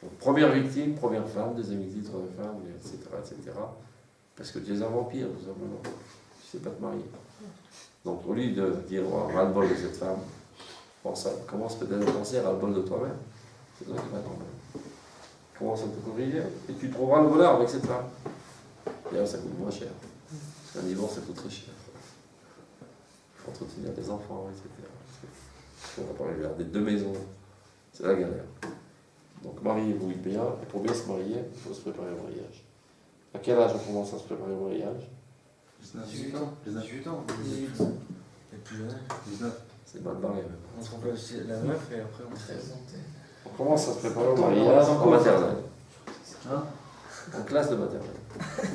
Donc, première victime, première femme, deuxième victime, troisième femme, etc. Parce que tu es un vampire, tout simplement. Tu ne sais pas te marier. Donc, au lieu de dire oh, ras-le-bol de cette femme, commence peut-être à penser à ras-le-bol de toi-même. C'est toi qui vas toi-même. Commence à te corriger et tu trouveras le bonheur avec cette femme. D'ailleurs, ça coûte moins cher. Un divorce, ça coûte très cher. Il faut entretenir des enfants, etc. On va pas regarder deux maisons. C'est la galère. Donc, mariez-vous bien. Et pour bien se marier, il faut se préparer au mariage. À quel âge on commence à se préparer au mariage? 18 ans. 18 ans. 18 ans. Et plus jeune. 19. C'est mal barré. On se remplace la meuf et après on se présente. On commence à se préparer au mariage en maternelle. Hein? En classe de maternelle.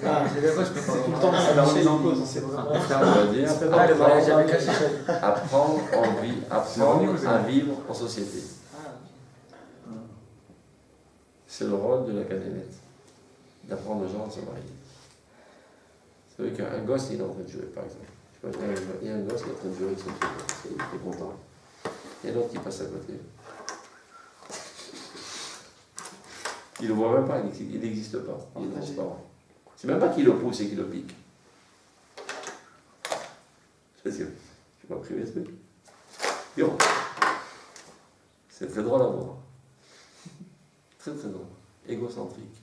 Ah, je sais pas, je peux pas. C'est tout le temps ça la remise en cause, c'est On va dire Ah, le mariage avec la chicha. apprendre à vivre en société. C'est le rôle de la cadénette, d'apprendre aux gens à se marier. C'est vrai qu'un gosse, il est en train de jouer, par exemple. Il y a un gosse qui est en train de jouer avec son truc, il est content. Il y a l'autre qui passe à côté. Il ne le voit même pas, il n'existe pas, il est transparent. C'est même pas qu'il le pousse et qu'il le pique. Parce que je ne vais pas priver ce truc. Yo. C'est très drôle à voir. Très très drôle. Égocentrique.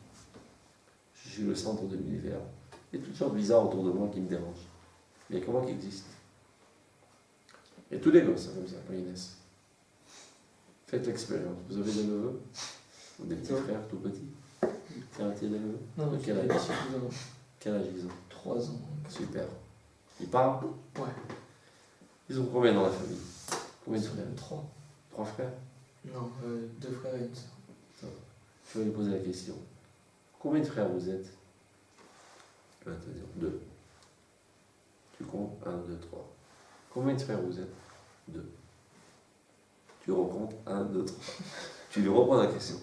Je suis le centre de l'univers. Il y a toutes sortes de bizarres autour de moi qui me dérangent. Mais il y a comment qui existe. Et tous les gosses, comme ça, quand ils naissent. Faites l'expérience. Vous avez des neveux ou des petits frères tout petits? Tiens, des neveux. Non, de quel âge? Quel âge ils ont? 3 ans. Super. Ils parlent? Ouais. Ils ont combien dans la famille? Combien de frères? 3. 3 frères. Non, 2 frères et une sœur. Tu vas lui poser la question. Combien de frères vous êtes? Il va te dire 2. Tu comptes 1, 2, 3. Combien de frères vous êtes? 2. Tu recomptes 1, 2, 3. Tu lui reprends la question.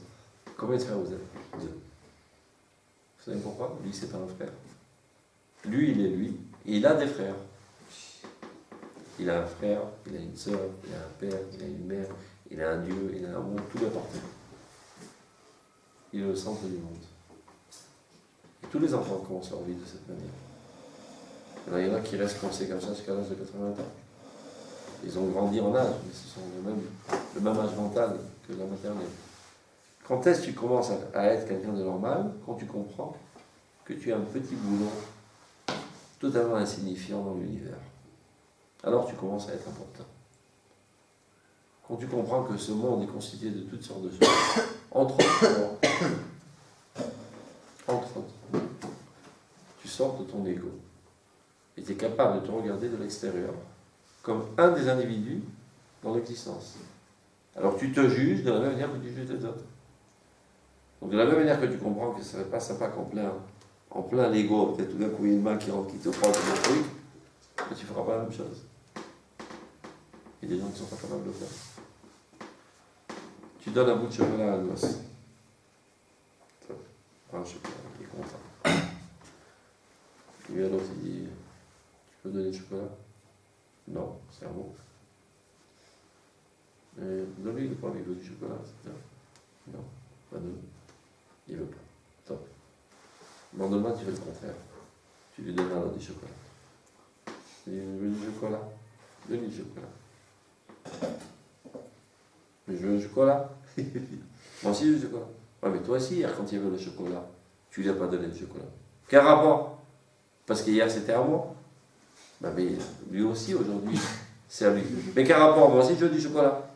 Combien de frères vous êtes? 2. Vous savez pourquoi? Lui, c'est pas un frère. Lui, il est lui. Et il a des frères. Il a un frère, il a une sœur, il a un père, il a une mère, il a un Dieu, il a un monde, tout lui appartient. Il est le centre du monde. Et tous les enfants commencent leur vie de cette manière. Alors, il y en a qui restent coincés comme ça jusqu'à l'âge de 80 ans. Ils ont grandi en âge, mais ce sont le même âge mental que la maternelle. Quand est-ce que tu commences à être quelqu'un de normal? Quand tu comprends que tu es un petit boulon totalement insignifiant dans l'univers. Alors tu commences à être important. Quand tu comprends que ce monde est constitué de toutes sortes de choses, entre autres, tu sors de ton ego et tu es capable de te regarder de l'extérieur comme un des individus dans l'existence. Alors tu te juges de la même manière que tu juges les autres. Donc de la même manière que tu comprends que ce serait pas sympa en plein l'ego, peut-être tout d'un coup il y a une main qui rentre, qui te prend tout le truc, mais tu ne feras pas la même chose. Il y a des gens qui ne sont pas capables de le faire. Tu donnes un bout de chocolat à un gosse. Prends un chocolat, il est content. Il vient à l'autre, il dit, tu peux donner du chocolat? Non, c'est un mot. Donne-lui, il veut du chocolat, etc. Non, pas donner. Il ne veut pas. Top. Le lendemain, tu fais le contraire. Tu lui donnes alors du chocolat. Tu dis, je veux du chocolat. Donne-lui du chocolat. Mais je veux du chocolat. Moi aussi, je veux du chocolat. Ouais, mais toi aussi, hier, quand il y avait le chocolat, tu lui as pas donné le chocolat. Quel rapport? Parce qu'hier, c'était à moi. Ben, mais lui aussi, aujourd'hui, c'est à lui. Mais quel rapport? Moi aussi, je veux du chocolat.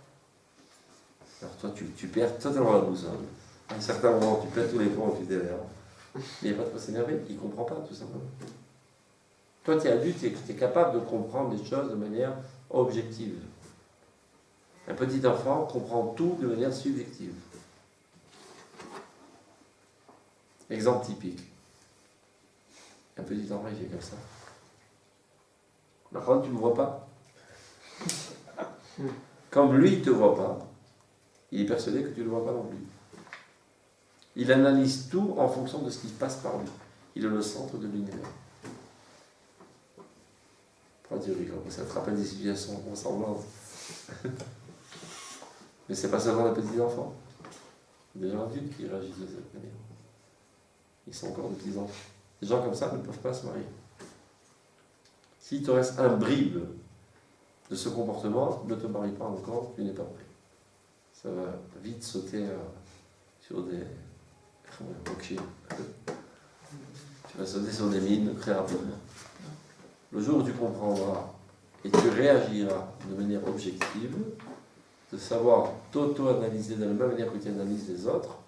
Alors toi, tu perds totalement la boussole. À un certain moment, tu pètes tous les plombs et tu t'énerves. Mais il n'y a pas de quoi s'énerver, il ne comprend pas, tout simplement. Toi, tu es adulte, tu es capable de comprendre les choses de manière objective. Un petit enfant comprend tout de manière subjective. Exemple typique. Un petit enfant, il fait comme ça. Par contre, tu ne me vois pas. Comme lui, il ne te voit pas, il est persuadé que tu ne le vois pas non plus. Il analyse tout en fonction de ce qui passe par lui. Il est le centre de l'univers. Pourquoi tu rigoles? Ça te rappelle des situations ressemblantes. Mais ce n'est pas seulement les petits enfants. Des gens adultes qui réagissent de cette manière. Ils sont encore des petits enfants. Des gens comme ça ne peuvent pas se marier. S'il te reste un bribe de ce comportement, ne te marie pas encore, tu n'es pas prêt. Ça va vite sauter sur des... Tu vas sauter sur des mines très rapidement. Le jour où tu comprendras et tu réagiras de manière objective, de savoir t'auto-analyser de la même manière que tu analyses les autres,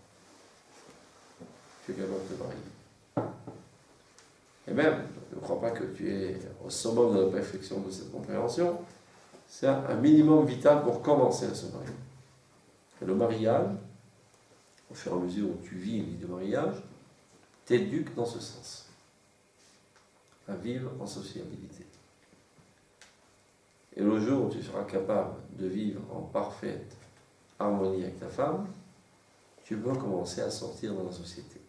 tu es capable de te marier. Et même, ne crois pas que tu es au summum de la perfection de cette compréhension, c'est un minimum vital pour commencer à se marier. Et le mariage, au fur et à mesure où tu vis une vie de mariage, t'éduque dans ce sens, à vivre en sociabilité. Et le jour où tu seras capable de vivre en parfaite harmonie avec ta femme, tu peux commencer à sortir dans la société.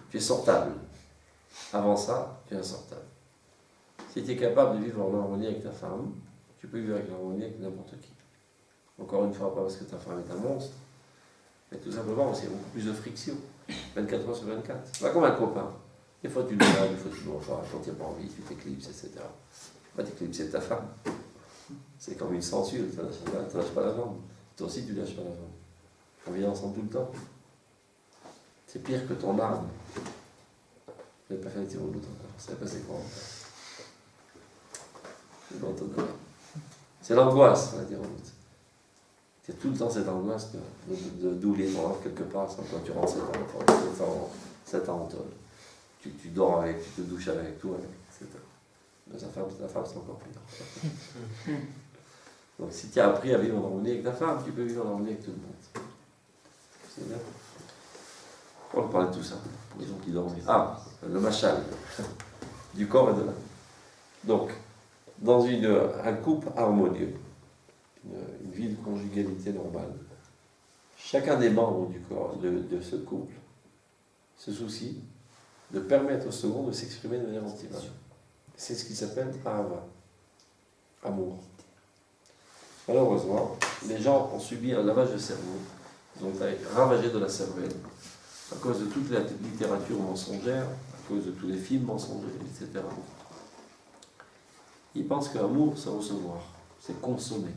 Tu es sortable. Avant ça, tu es insortable. Si tu es capable de vivre en harmonie avec ta femme, tu peux vivre en harmonie avec n'importe qui. Encore une fois, pas parce que ta femme est un monstre, mais tout simplement parce qu'il y a beaucoup plus de friction. 24 heures sur 24. C'est pas comme un copain. Des fois tu le lâches, des fois tu le refais, quand tu n'as pas envie, tu t'éclipses, etc. Pas t'éclipser ta femme. C'est comme une censure, tu ne lâches pas la jambe. Toi aussi tu ne lâches pas la jambe. On vit ensemble tout le temps. C'est pire que ton âme. Vous n'avez pas fait les tirs au bout encore. Ça va passer quoi encore? C'est l'angoisse, la dire au bout. Tu as tout le temps cette angoisse de doubler ton âme quelque part, quand tu rentres 7 ans en tôle. Tu dors avec, tu te douches avec, tout avec, etc. Mais ta femme c'est encore pire. Donc si tu as appris à vivre en harmonie avec ta femme, tu peux vivre en harmonie avec tout le monde. C'est bien. On va parler de tout ça. Les gens qui dorment. Ah, le machal, du corps et de l'âme. Donc, dans un couple harmonieux, une vie de conjugalité normale, chacun des membres du corps de ce couple se soucie de permettre au second de s'exprimer de manière optimale. C'est ce qui s'appelle ahava, amour. Malheureusement, les gens ont subi un lavage de cerveau, ils ont été ravagés de la cervelle à cause de toute la littérature mensongère, à cause de tous les films mensongers, etc. Ils pensent que l'amour, c'est recevoir, c'est consommer.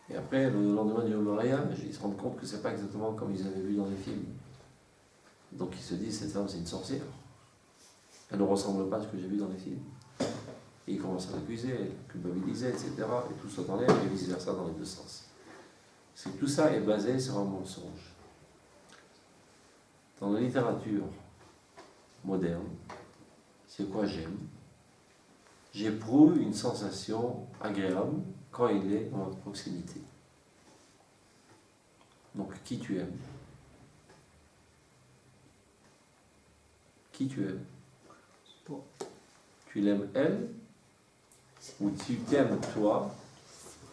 Et après, le lendemain du mariage, ils se rendent compte que c'est pas exactement comme ils avaient vu dans les films. Donc ils se disent, cette femme c'est une sorcière. Elle ne ressemble pas à ce que j'ai vu dans les films. Et ils commencent à l'accuser, à la culpabiliser, etc. Et tout saute en l'air, et vice versa dans les deux sens. Parce que tout ça est basé sur un mensonge. Dans la littérature moderne, c'est quoi j'aime? J'éprouve une sensation agréable quand il est en proximité. Donc, qui tu aimes? Qui tu aimes? Tu l'aimes elle? Ou tu t'aimes toi?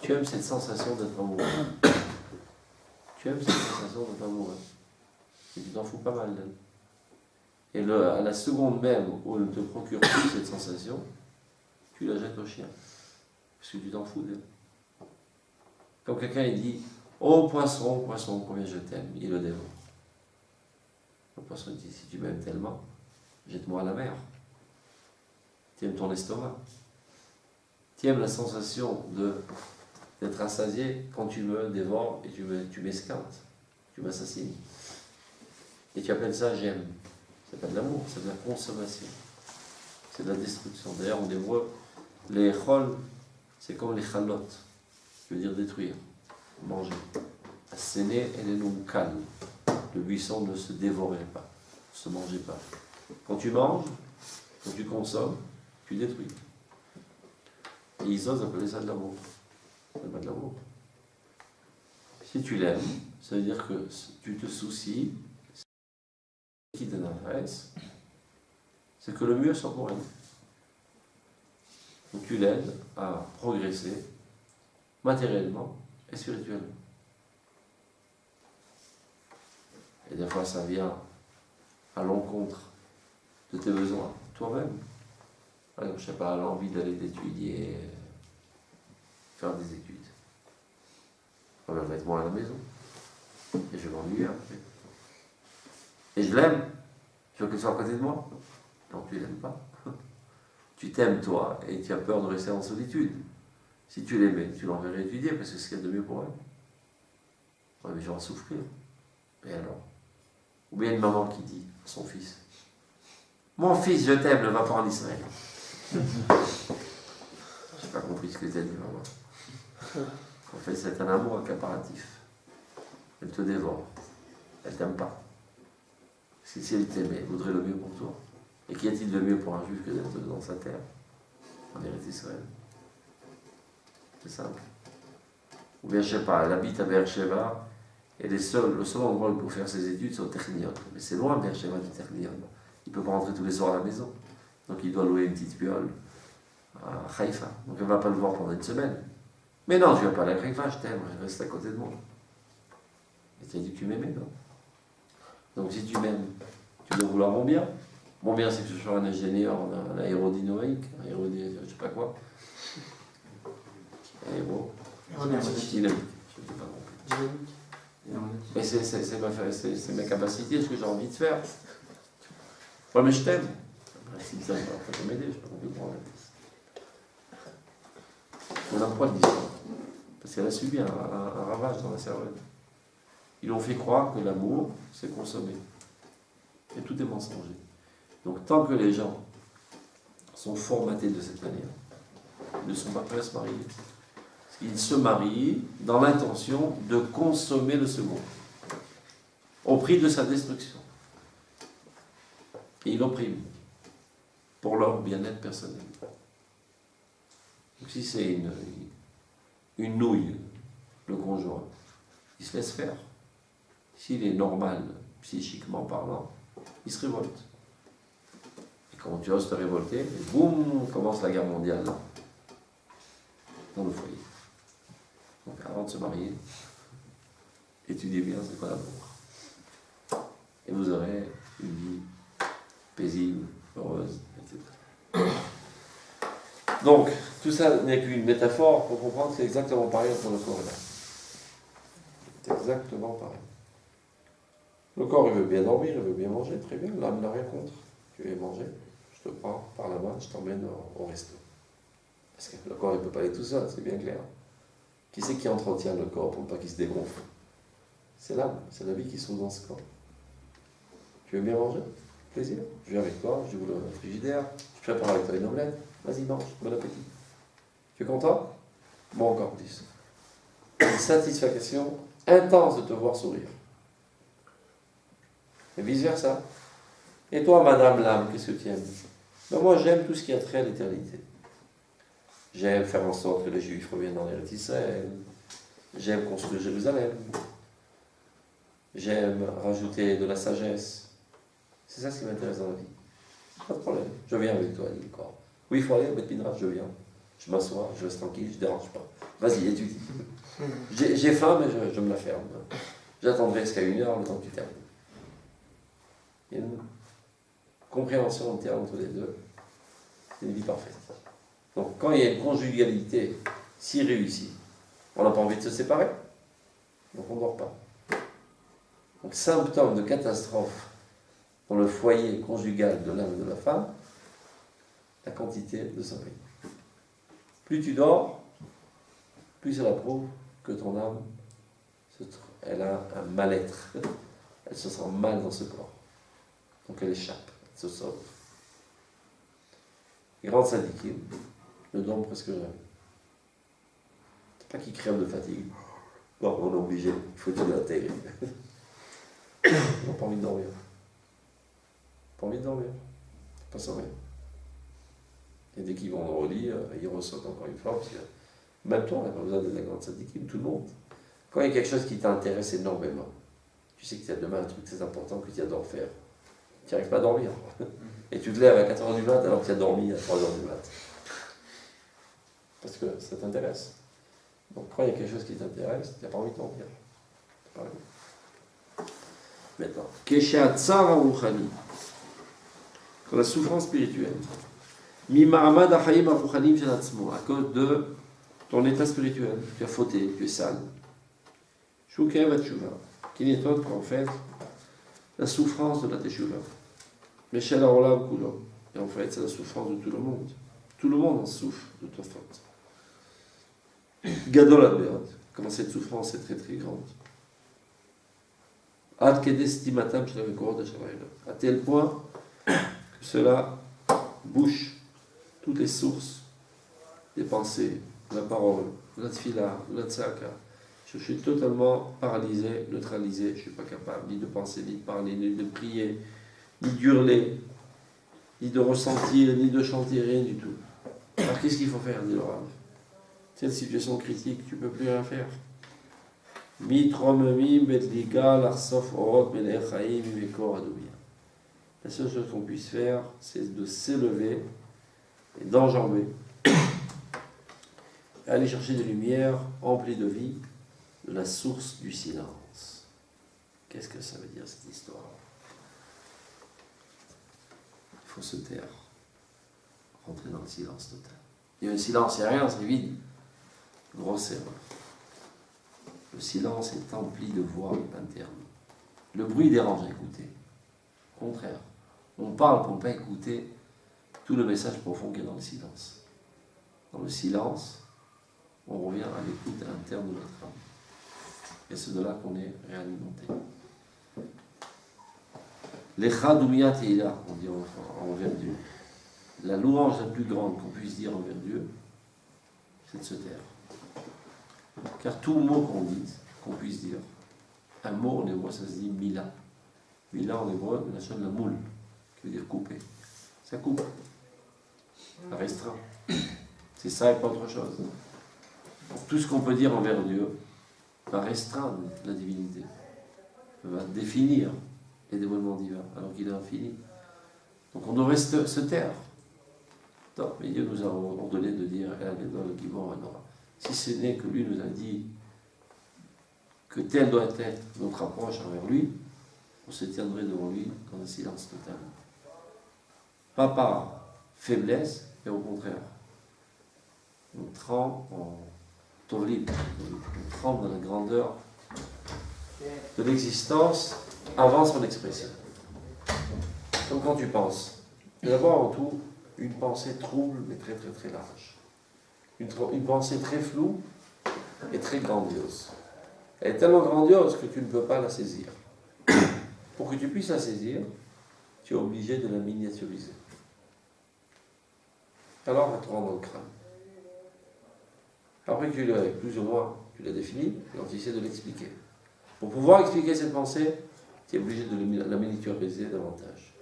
Tu aimes cette sensation d'être amoureux? Tu aimes cette sensation d'être amoureux? Et tu t'en fous pas mal d'elle. Et à la seconde même où elle ne te procure plus cette sensation, tu la jettes au chien. Parce que tu t'en fous d'elle. Quand quelqu'un il dit « Oh poisson, poisson, combien je t'aime », il le dévore. Le poisson dit « Si tu m'aimes tellement, jette-moi à la mer. Tu aimes ton estomac. Tu aimes la sensation d'être rassasié quand tu me dévores et tu m'esquintes, tu m'assassines. Et tu appelles ça j'aime. C'est pas de l'amour, c'est de la consommation. C'est de la destruction. D'ailleurs, en hébreu, les chol, c'est comme les chalot, qui veut dire détruire, manger. Asséné et les noukal. Le buisson ne se dévorait pas, ne se mangeait pas. Quand tu manges, quand tu consommes, tu détruis. Et ils osent appeler ça de l'amour. C'est pas de l'amour. Si tu l'aimes, ça veut dire que tu te soucies, ce qui t'intéresse, c'est que le mieux soit pour elle. Donc tu l'aides à progresser matériellement et spirituellement. Et des fois, ça vient à l'encontre de tes besoins, toi-même. Alors, je ne sais pas, l'envie d'aller d'étudier, faire des études. On va mettre moi à la maison. Et je m'ennuie après. Et je l'aime. Je veux qu'elle soit à côté de moi. Non, tu ne l'aimes pas. Tu t'aimes toi et tu as peur de rester en solitude. Si tu l'aimais, tu l'enverrais étudier parce que c'est ce qu'il y a de mieux pour elle. Ouais, mais je vais en souffrir. Et alors? Ou bien une maman qui dit à son fils, mon fils, je t'aime, ne va pas en Israël. Je n'ai pas compris ce que tu as dit, maman. En fait, c'est un amour accaparatif. Elle te dévore. Elle ne t'aime pas. Parce que si elle t'aimait, elle voudrait le mieux pour toi. Et qu'y a-t-il de mieux pour un juif que d'être dans sa terre, en Eretz Israël? C'est simple. Ou bien, je ne sais pas, elle habite à Beersheba, et le seul endroit pour faire ses études, c'est au Technion. Mais c'est loin, Beersheba, du Technion. Il ne peut pas rentrer tous les soirs à la maison. Donc il doit louer une petite piole à Haïfa. Donc elle ne va pas le voir pendant une semaine. Mais non, je ne vais pas aller à Haïfa, je t'aime, reste à côté de moi. Et tu as dit que tu m'aimais, non? Donc si tu m'aimes, tu dois vouloir mon bien. Mon bien, c'est que je sois un ingénieur en aérodynamique, je ne sais pas quoi. Aérodynamique. Je ne sais pas compris. Mais c'est ma capacité, ce que j'ai envie de faire. Ouais, mais je t'aime. Si ça peut m'aider, je n'ai pas compris le problème. On a pourquoi je dis ça? Parce qu'elle a subi un ravage dans la cervelle. Ils lui ont fait croire que l'amour, c'est consommer. Et tout est mensonger. Donc tant que les gens sont formatés de cette manière, ils ne sont pas prêts à se marier. Ils se marient dans l'intention de consommer le second, au prix de sa destruction. Et ils l'oppriment pour leur bien-être personnel. Donc, si c'est une nouille, le conjoint, il se laisse faire. S'il est normal, psychiquement parlant, il se révolte. Et quand tu oses te révolter, boum, commence la guerre mondiale dans le foyer. Donc avant de se marier, étudiez bien c'est quoi l'amour. Et vous aurez une vie paisible, heureuse, etc. Donc, tout ça n'est qu'une métaphore pour comprendre que c'est exactement pareil pour le corps humain. C'est exactement pareil. Le corps, il veut bien dormir, il veut bien manger, très bien. L'âme n'a rien contre. Tu veux manger, je te prends par la main, je t'emmène au resto. Parce que le corps, il ne peut pas aller tout seul, c'est bien clair. Qui c'est qui entretient le corps pour ne pas qu'il se dégonfle? C'est l'âme, c'est la vie qui se trouve dans ce corps. Tu veux bien manger? Plaisir. Je viens avec toi, je ouvre le frigidaire, je prépare avec toi une omelette. Vas-y, mange, bon appétit. Tu es content? Bon, encore plus. Une satisfaction intense de te voir sourire. Et vice-versa. Et toi, madame l'âme, qu'est-ce que tu aimes? Ben moi, j'aime tout ce qui a trait à l'éternité. J'aime faire en sorte que les Juifs reviennent dans les Israël. J'aime construire Jérusalem. J'aime rajouter de la sagesse. C'est ça ce qui m'intéresse dans la vie. Pas de problème. Je viens avec toi, dit le corps. Oui, il faut aller au Beth Midrash, je viens. Je m'assois, je reste tranquille, je ne dérange pas. Vas-y, étudie. J'ai faim, mais je me la ferme. J'attendrai jusqu'à 1h le temps que tu termines. Il y a une compréhension interne entre les deux. C'est une vie parfaite. Donc, quand il y a une conjugalité si réussie, on n'a pas envie de se séparer. Donc, on ne dort pas. Donc, symptôme de catastrophe dans le foyer conjugal de l'homme et de la femme, la quantité de sommeil. Plus tu dors, plus cela prouve que ton âme, elle a un mal-être. Elle se sent mal dans ce corps. Donc elle échappe, elle se sauve. Les grands sadikim ne dorment presque jamais. C'est pas qu'ils crèvent de fatigue. Bon, on est obligé, il faut tout l'intégrer. Ils n'ont pas envie de dormir. Pas envie de dormir. Pas sommeil. Et dès qu'ils vont au lit, ils ressortent encore une fois, parce que même toi, on n'a pas besoin de la grande sadikim, tout le monde. Quand il y a quelque chose qui t'intéresse énormément, tu sais que tu as demain un truc très important que tu adores faire, tu n'arrives pas à dormir. Et tu te lèves à 4h du mat alors que tu as dormi à 3h du mat. Parce que ça t'intéresse. Donc quand il y a quelque chose qui t'intéresse, tu n'as pas envie de dormir. Maintenant, Kesha Tsara Ruchani, quand la souffrance spirituelle, Mima'amad Achayim Aruchanim Shelatzmo, à cause de ton état spirituel, tu as fauté, tu es sale. Shukev Atshuva, qui n'est autre qu'en fait la souffrance de la Teshuva. Mais Shel Haolam Kulo, et en fait c'est la souffrance de tout le monde. Tout le monde en souffre de ta faute. Gadol Adbeot, comment cette souffrance est très très grande. Ad Kedestimatam Shelavekorot Hashamayla, à tel point que cela bouche toutes les sources des pensées, de la parole, de la tfila, de la tzaka. Je suis totalement paralysé, neutralisé, je ne suis pas capable ni de penser, ni de parler, ni de prier, ni d'hurler, ni de ressentir, ni de chanter, rien du tout. Alors qu'est-ce qu'il faut faire, dit le Rav? Cette situation critique, tu ne peux plus rien faire. La seule chose qu'on puisse faire, c'est de s'élever et d'enjamber, et aller chercher des lumières emplies de vie de la source du silence. Qu'est-ce que ça veut dire cette histoire? Il faut se taire, rentrer dans le silence total. Il y a un silence, il n'y a rien, c'est vide. Grosse erreur. Le silence est empli de voix internes. Le bruit dérange à écouter. Au contraire, on parle pour ne pas écouter tout le message profond qu'il y a dans le silence. Dans le silence, on revient à l'écoute interne de notre âme. Et c'est de là qu'on est réalimenté. L'Echa Doumia Teila, on dit envers Dieu. La louange la plus grande qu'on puisse dire envers Dieu, c'est de se taire. Car tout mot qu'on dise, qu'on puisse dire, un mot en hébreu, ça se dit mila. Mila en hébreu, la chaîne la moule, qui veut dire couper. Ça coupe, ça restreint. C'est ça et pas autre chose. Tout ce qu'on peut dire envers Dieu va restreindre la divinité, va définir les dévoilements divins, alors qu'il est infini. Donc on devrait se taire. Non, mais Dieu nous a ordonné de dire si ce n'est que lui nous a dit que telle doit être notre approche envers lui, on se tiendrait devant lui dans un silence total. Pas par faiblesse, mais au contraire. On tremble en Tovlid, on tremble dans la grandeur de l'existence avant son expression. Comme quand tu penses. D'abord, en tout, une pensée trouble, mais très très très large. Une pensée très floue et très grandiose. Elle est tellement grandiose que tu ne peux pas la saisir. Pour que tu puisses la saisir, tu es obligé de la miniaturiser. Alors, elle te rend dans le crâne. Après que tu l'as plus ou moins, tu l'as définie, alors tu essaies de l'expliquer. Pour pouvoir expliquer cette pensée, tu es obligé de la miniaturiser davantage.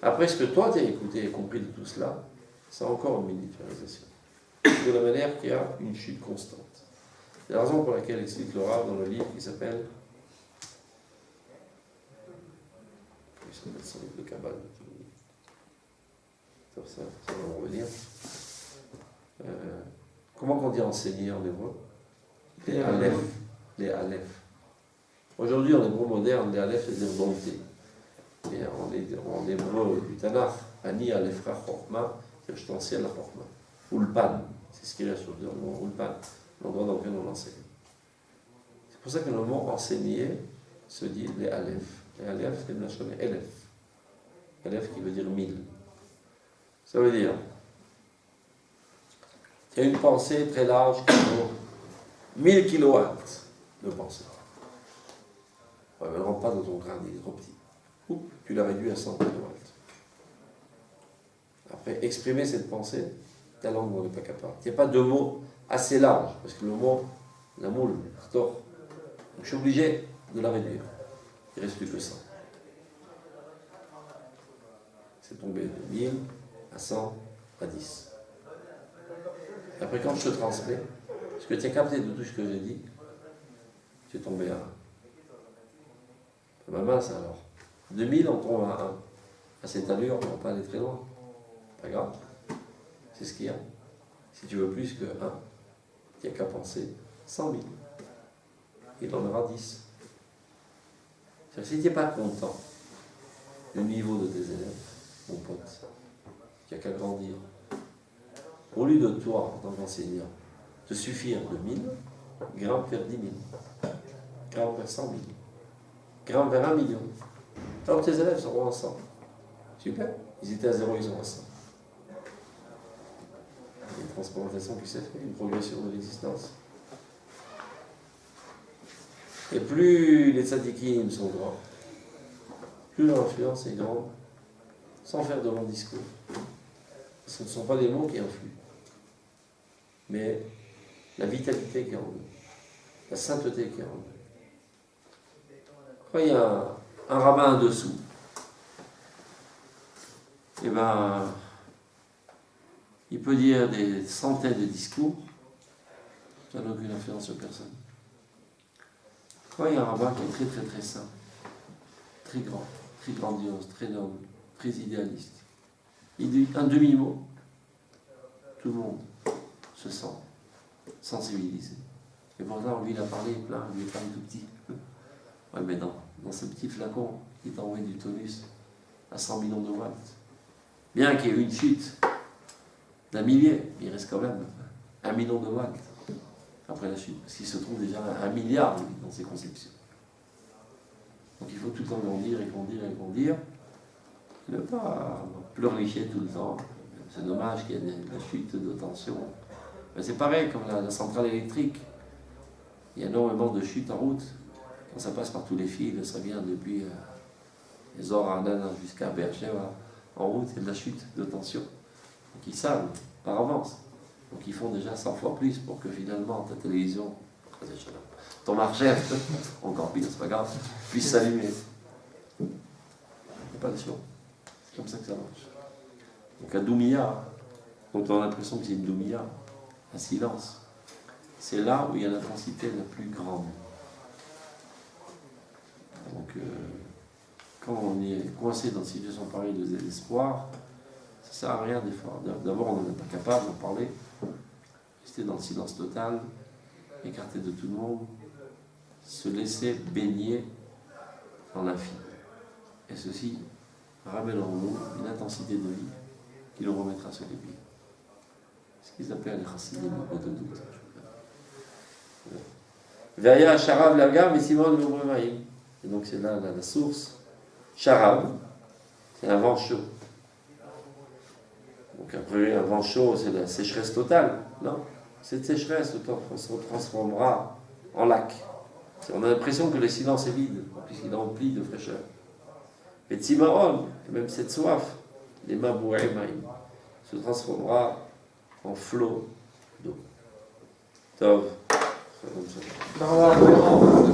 Après, ce que toi tu as écouté et compris de tout cela, c'est encore une miniaturisation. De la manière qu'il y a une chute constante. C'est la raison pour laquelle explique le Rav dans le livre qui s'appelle son livre de Kabbale. Ça va revenir. Comment on dit enseigner en hébreu? Les Aleph. Les Aleph. Aujourd'hui, en hébreu moderne, les Aleph, c'est-à-dire bonté. Et en hébreu du Tanakh, Ani Alefra Chorma, c'est-à-dire je t'enseigne la Chorma. Ulpan, c'est ce qu'il y a sur le mot Ulpan, l'endroit dans lequel on enseigne. C'est pour ça que le mot enseigner se dit les Aleph. Les Aleph, c'est le Lachon Elef. Elef qui veut dire 1000. Ça veut dire, il y a une pensée très large qui vaut 1000 kilowatts de pensée. Ouais, elle ne rentre pas dans ton crâne, il est trop petit. Oups, tu l'as réduit à 100 kilowatts. Après, exprimer cette pensée, ta langue n'en est pas capable. Il n'y a pas de mots assez larges, parce que le mot, la moule, tort. Donc je suis obligé de la réduire. Il ne reste plus que 100. C'est tombé de 1000 à 100 à 10. Après, quand je te transmets, ce que tu as capté de tout ce que j'ai dit, tu es tombé à 1. C'est pas mal ça alors. De 1000, on tombe à 1. À cette allure, on ne va pas aller très loin. Pas grave. C'est ce qu'il y a. Si tu veux plus que 1, il n'y a qu'à penser 100 000. Il en aura 10. C'est-à-dire, si tu n'es pas content du niveau de tes élèves, mon pote, il n'y a qu'à grandir. Au lieu de toi, en tant qu'enseignant, te suffire de 1000, grimpe vers 10 000, grimpe vers 100 000, grimpe vers 1 million. Alors tes élèves seront à 100. Super, ils étaient à 0, ils sont à 100. Il y a une transformation qui s'est faite, une progression de l'existence. Et plus les tzadikim sont grands, plus leur influence est grande, sans faire de longs discours. Ce ne sont pas des mots qui influent, mais la vitalité qui est en eux, la sainteté qui est en eux. Quand il y a un rabbin en dessous, eh ben, il peut dire des centaines de discours, ça n'a aucune influence sur personne. Quand il y a un rabbin qui est très très très saint, très grand, très grandiose, très noble, très idéaliste, il dit un demi-mot, tout le monde se sent sensibilisé. Et pourtant, lui, il a parlé plein, lui, il est tout petit. Ouais, mais dans ce petit flacon, il t'a envoyé du tonus à 100 millions de watts. Bien qu'il y ait eu une chute d'un millier, il reste quand même 1 million de watts après la chute, parce qu'il se trouve déjà 1 milliard dans ses conceptions. Donc il faut tout le temps grandir et grandir et grandir. Ne pas pleurnicher tout le temps. C'est dommage qu'il y ait de la chute de tension. Mais c'est pareil comme la centrale électrique. Il y a énormément de chutes en route. Quand ça passe par tous les fils, ça vient depuis les Oranan jusqu'à Beersheba. En route, il y a de la chute de tension. Donc ils savent par avance. Donc ils font déjà 100 fois plus pour que finalement ta télévision, ton marché, encore pire, c'est pas grave, puisse s'allumer. Il n'y a pas de choix. C'est comme ça que ça marche. Donc à Doumia, Donc on a l'impression que c'est une doumia, un silence. C'est là où il y a l'intensité la plus grande. Donc quand on est coincé dans une situation pareille de désespoir, ça ne sert à rien d'effort. D'abord, on n'est pas capable d'en parler, rester dans le silence total, écarté de tout le monde, se laisser baigner dans l'infini. Et ceci ramène en nous une intensité de vie qui nous remettra sur les pieds. Ce qu'ils appellent les chassidim de doute. Veya Sharav Lagam et Simon de Mobremaïm. Et donc c'est là la source. Sharav, c'est un vent chaud. Donc après un vent chaud, c'est la sécheresse totale. Non, cette sécheresse se transformera en lac. On a l'impression que le silence est vide, puisqu'il est rempli de fraîcheur. Et Tsimaron, même cette soif, les Mabouaïmaïm, se transformera en flot d'eau. Tov. Bravo.